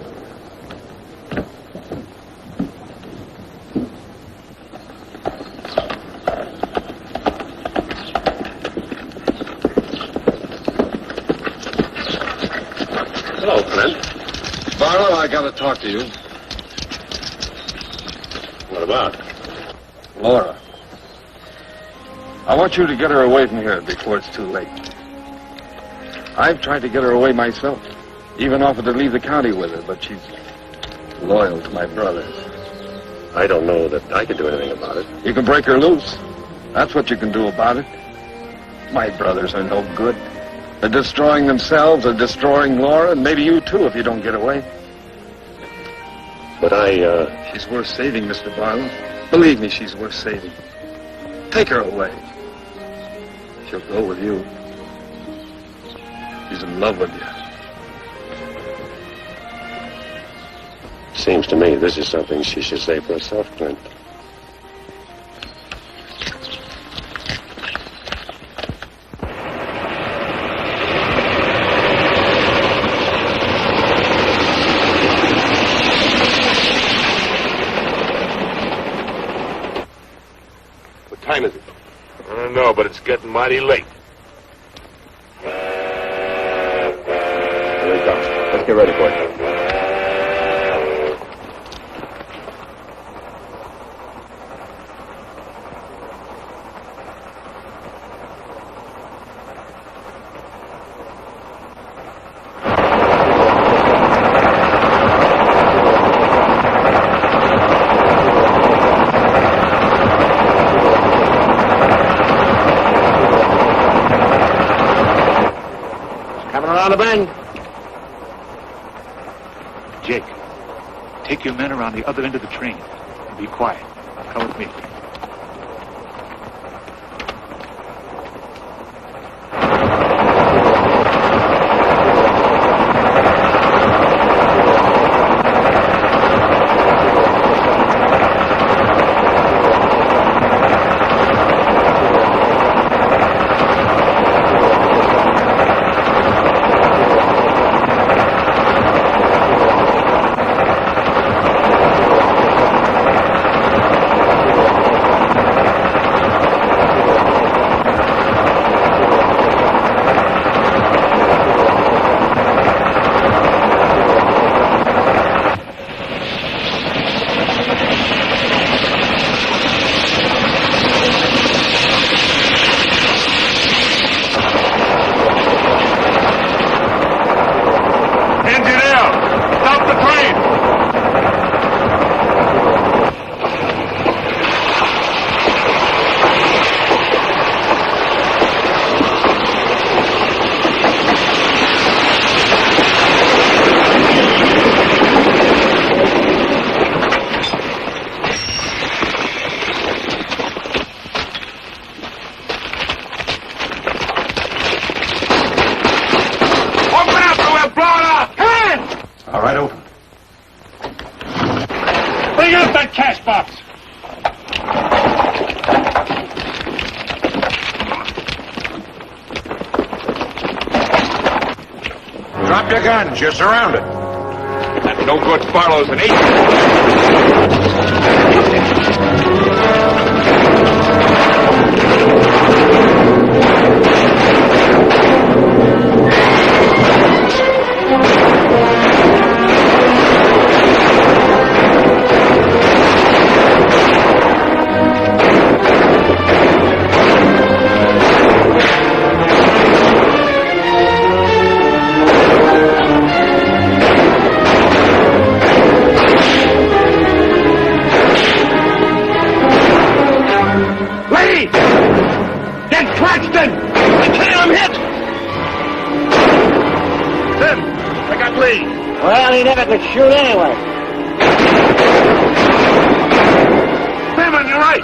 Hello, Clint. Barlow, I gotta talk to you. What about? Laura. I want you to get her away from here before it's too late. I've tried to get her away myself. Even offered to leave the county with her, but she's loyal to my brothers. I don't know that I can do anything about it. You can break her loose. That's what you can do about it. My brothers are no good. They're destroying themselves, they're destroying Laura, and maybe you too if you don't get away. But She's worth saving, Mr. Barlow. Believe me, she's worth saving. Take her away. She'll go with you. She's in love with you. Seems to me this is something she should say for herself, Clint. know, but it's getting mighty late. Here he comes. Let's get ready for it. Around the bend. Jake, take your men around the other end of the train and be quiet. Come with me. Drop your guns. You're surrounded. That no-good Barlow's an agent. Well, he never could shoot anyway. Simon, you're right.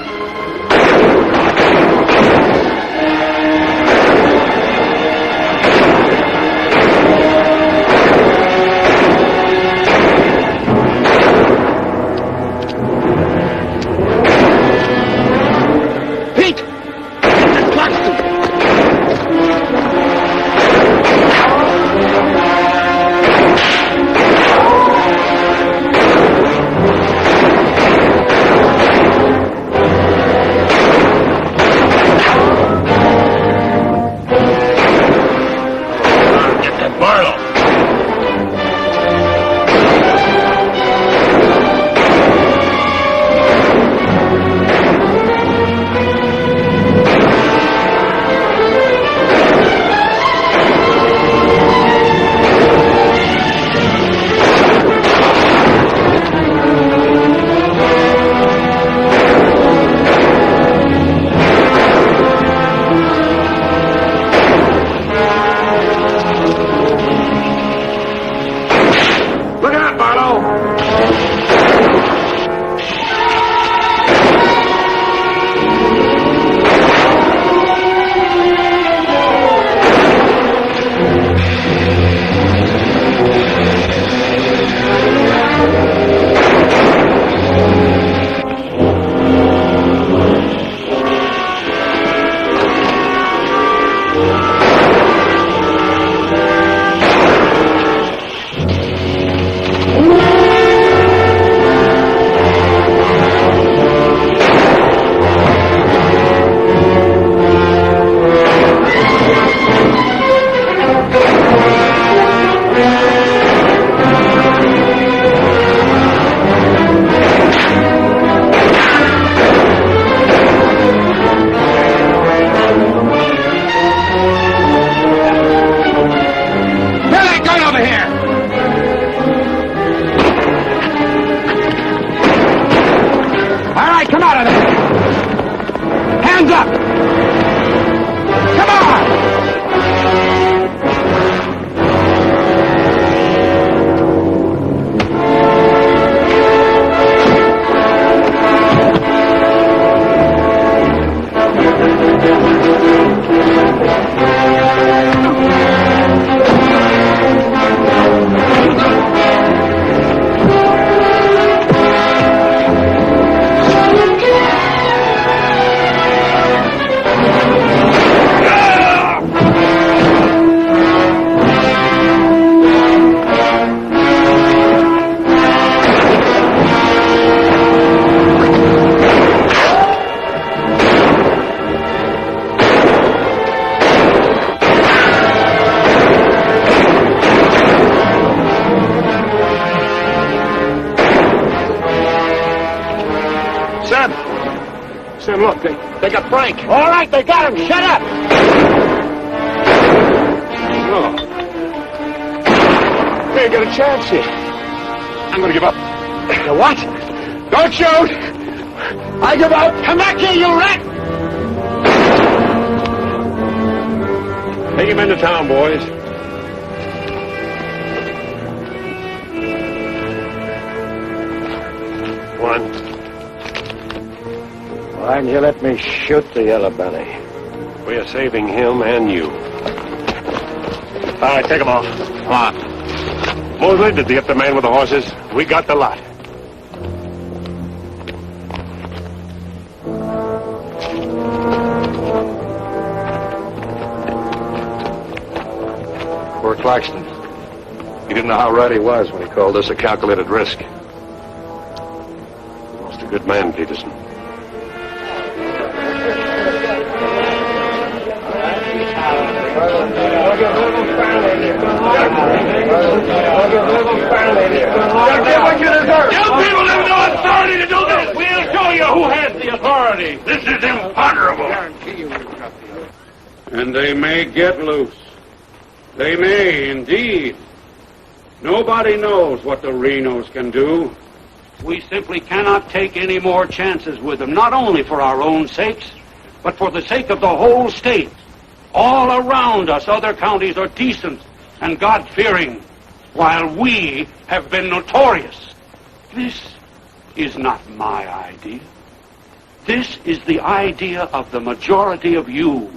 Sim, look, they got Frank. All right, they got him. Shut up. No. We ain't got a chance here. I'm gonna give up. You what? Don't shoot! I give up. Come back here, you rat. Take him into town, boys. One. Why didn't you let me shoot the yellow belly? We're saving him and you. All right, take him off. Come on. Mosley, did you get the man with the horses? We got the lot. Poor Claxton. He didn't know how right he was when he called this a calculated risk. Lost a good man, Peterson. You people have no authority to do this! We'll show you who has the authority! This is imponderable! And they may get loose. They may, indeed. Nobody knows what the Renos can do. We simply cannot take any more chances with them, not only for our own sakes, but for the sake of the whole state. All around us, other counties are decent and God-fearing, while we have been notorious. This is not my idea. This is the idea of the majority of you.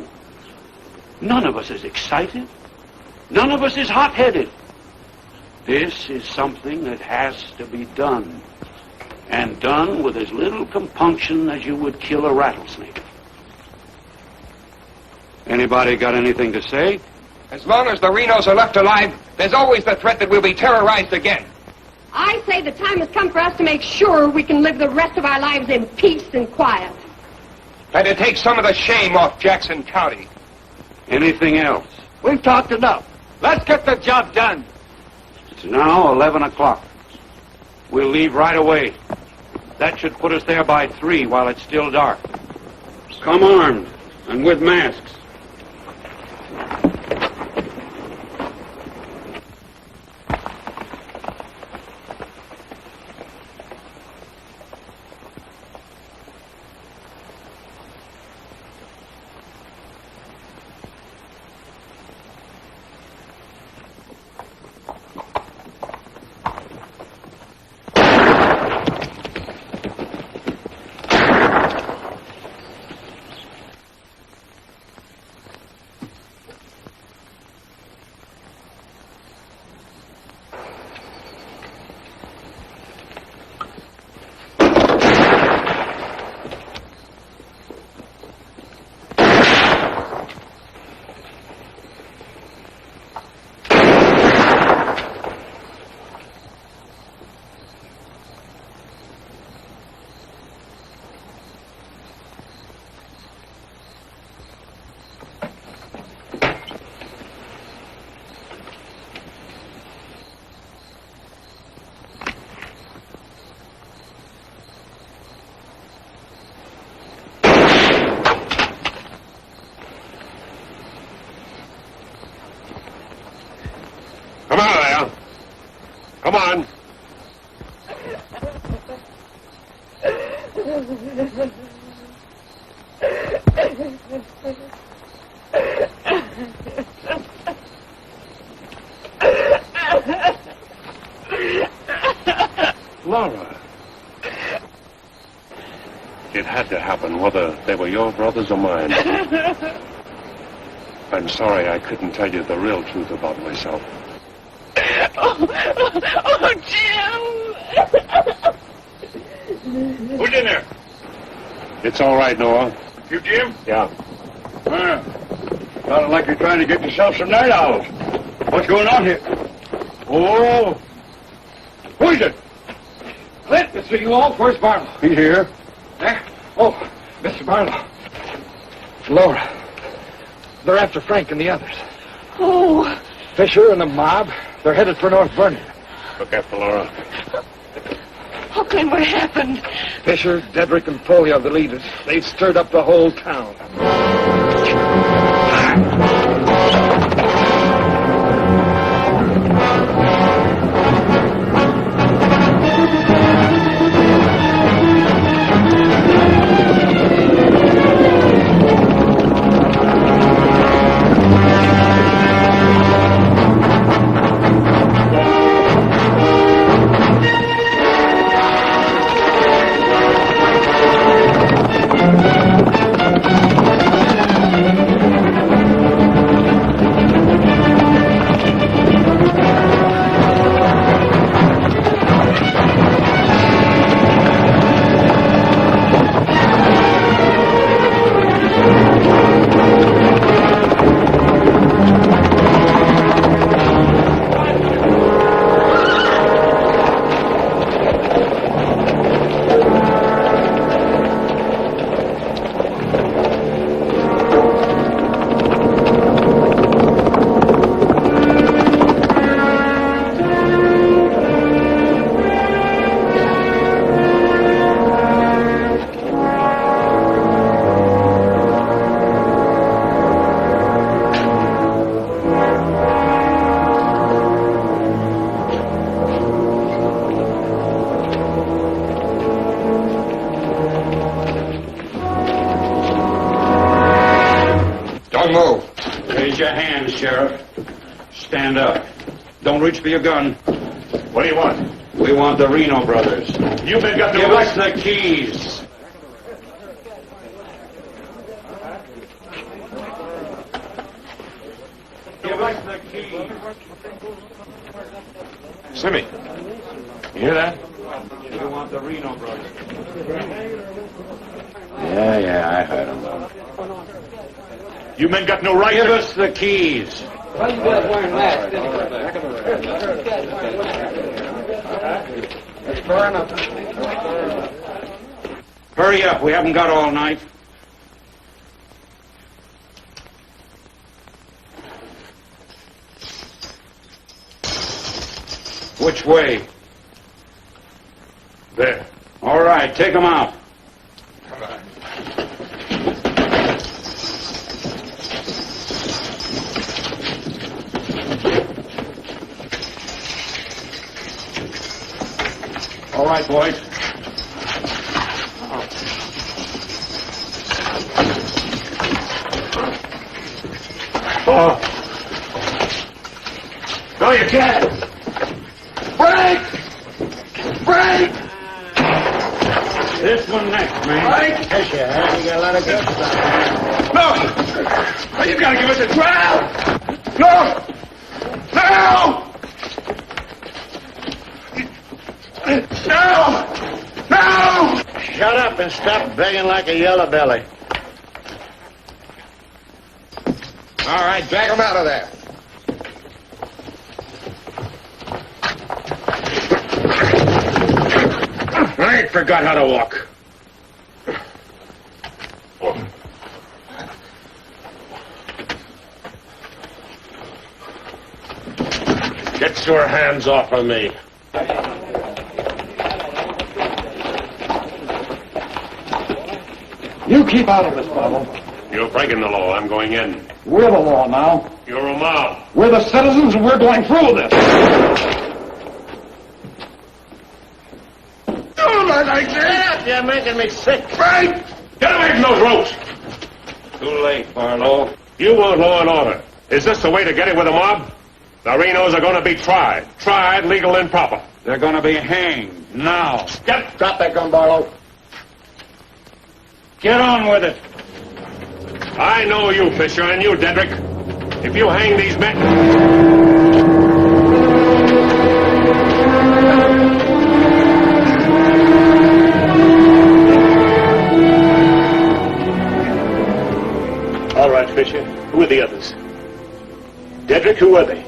None of us is excited. None of us is hot-headed. This is something that has to be done, and done with as little compunction as you would kill a rattlesnake. Anybody got anything to say? As long as the Renos are left alive, there's always the threat that we'll be terrorized again. I say the time has come for us to make sure we can live the rest of our lives in peace and quiet. And to take some of the shame off Jackson County. Anything else? We've talked enough. Let's get the job done. It's now 11 o'clock. We'll leave right away. That should put us there by 3 while it's still dark. Come armed and with masks. Come on. Laura. It had to happen, whether they were your brothers or mine. I'm sorry I couldn't tell you the real truth about myself. Oh, Jim! Who's in there? It's all right, Noah. You, Jim? Yeah. Sounded like you're trying to get yourself some night owls. What's going on here? Oh! Who is it? Clint, it's you all. Where's Barlow? He's here. There? Oh, Mr. Barlow. Laura. They're after Frank and the others. Oh. Fisher and the mob. They're headed for North Vernon. Look after Laura. Okay. Whelan, what happened? Fisher, Dedrick, and Foley are the leaders. They've stirred up the whole town. Stand up. Don't reach for your gun. What do you want? We want the Reno brothers. You men got the Give right. us the keys. Give us the keys. Simmy, you hear that? We want the Reno brothers. Yeah, I heard him. You men got no right. Give us the keys. Well, you guys wearing masks, It's far enough. Hurry up. We haven't got all night. Which way? There. All right, take them out. All right, boys. Oh. No, you can't. Break! Break! This one next, man. Break! Yes, you have. You got a lot of guts on. No! You gotta give us a trial! No! No! No! No! Shut up and stop begging like a yellow belly. All right, drag him out of there. I ain't forgot how to walk. Get your hands off of me. You keep out of this, Barlow. You're breaking the law. I'm going in. We're the law now. You're a mob. We're the citizens, and we're going through with this. Don't let like that! You're making me sick. Right! Get away from those ropes! Too late, Barlow. You want law and order. Is this the way to get it with a mob? The Renos are going to be tried. Tried, legal, and proper. They're going to be hanged now. Drop that gun, Barlow. Get on with it. I know you, Fisher, and you, Dedrick. If you hang these men... All right, Fisher. Who are the others? Dedrick, who are they?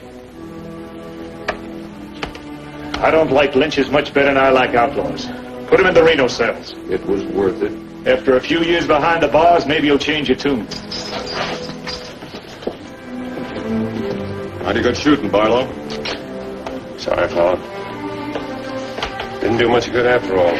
I don't like lynches much better than I like outlaws. Put them in the Reno cells. It was worth it. After a few years behind the bars, maybe you'll change your tune. Mighty good shooting, Barlow. Sorry, fella. Didn't do much good after all.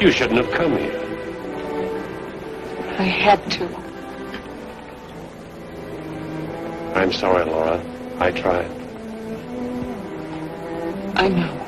You shouldn't have come here. I had to. I'm sorry, Laura. I tried. I know.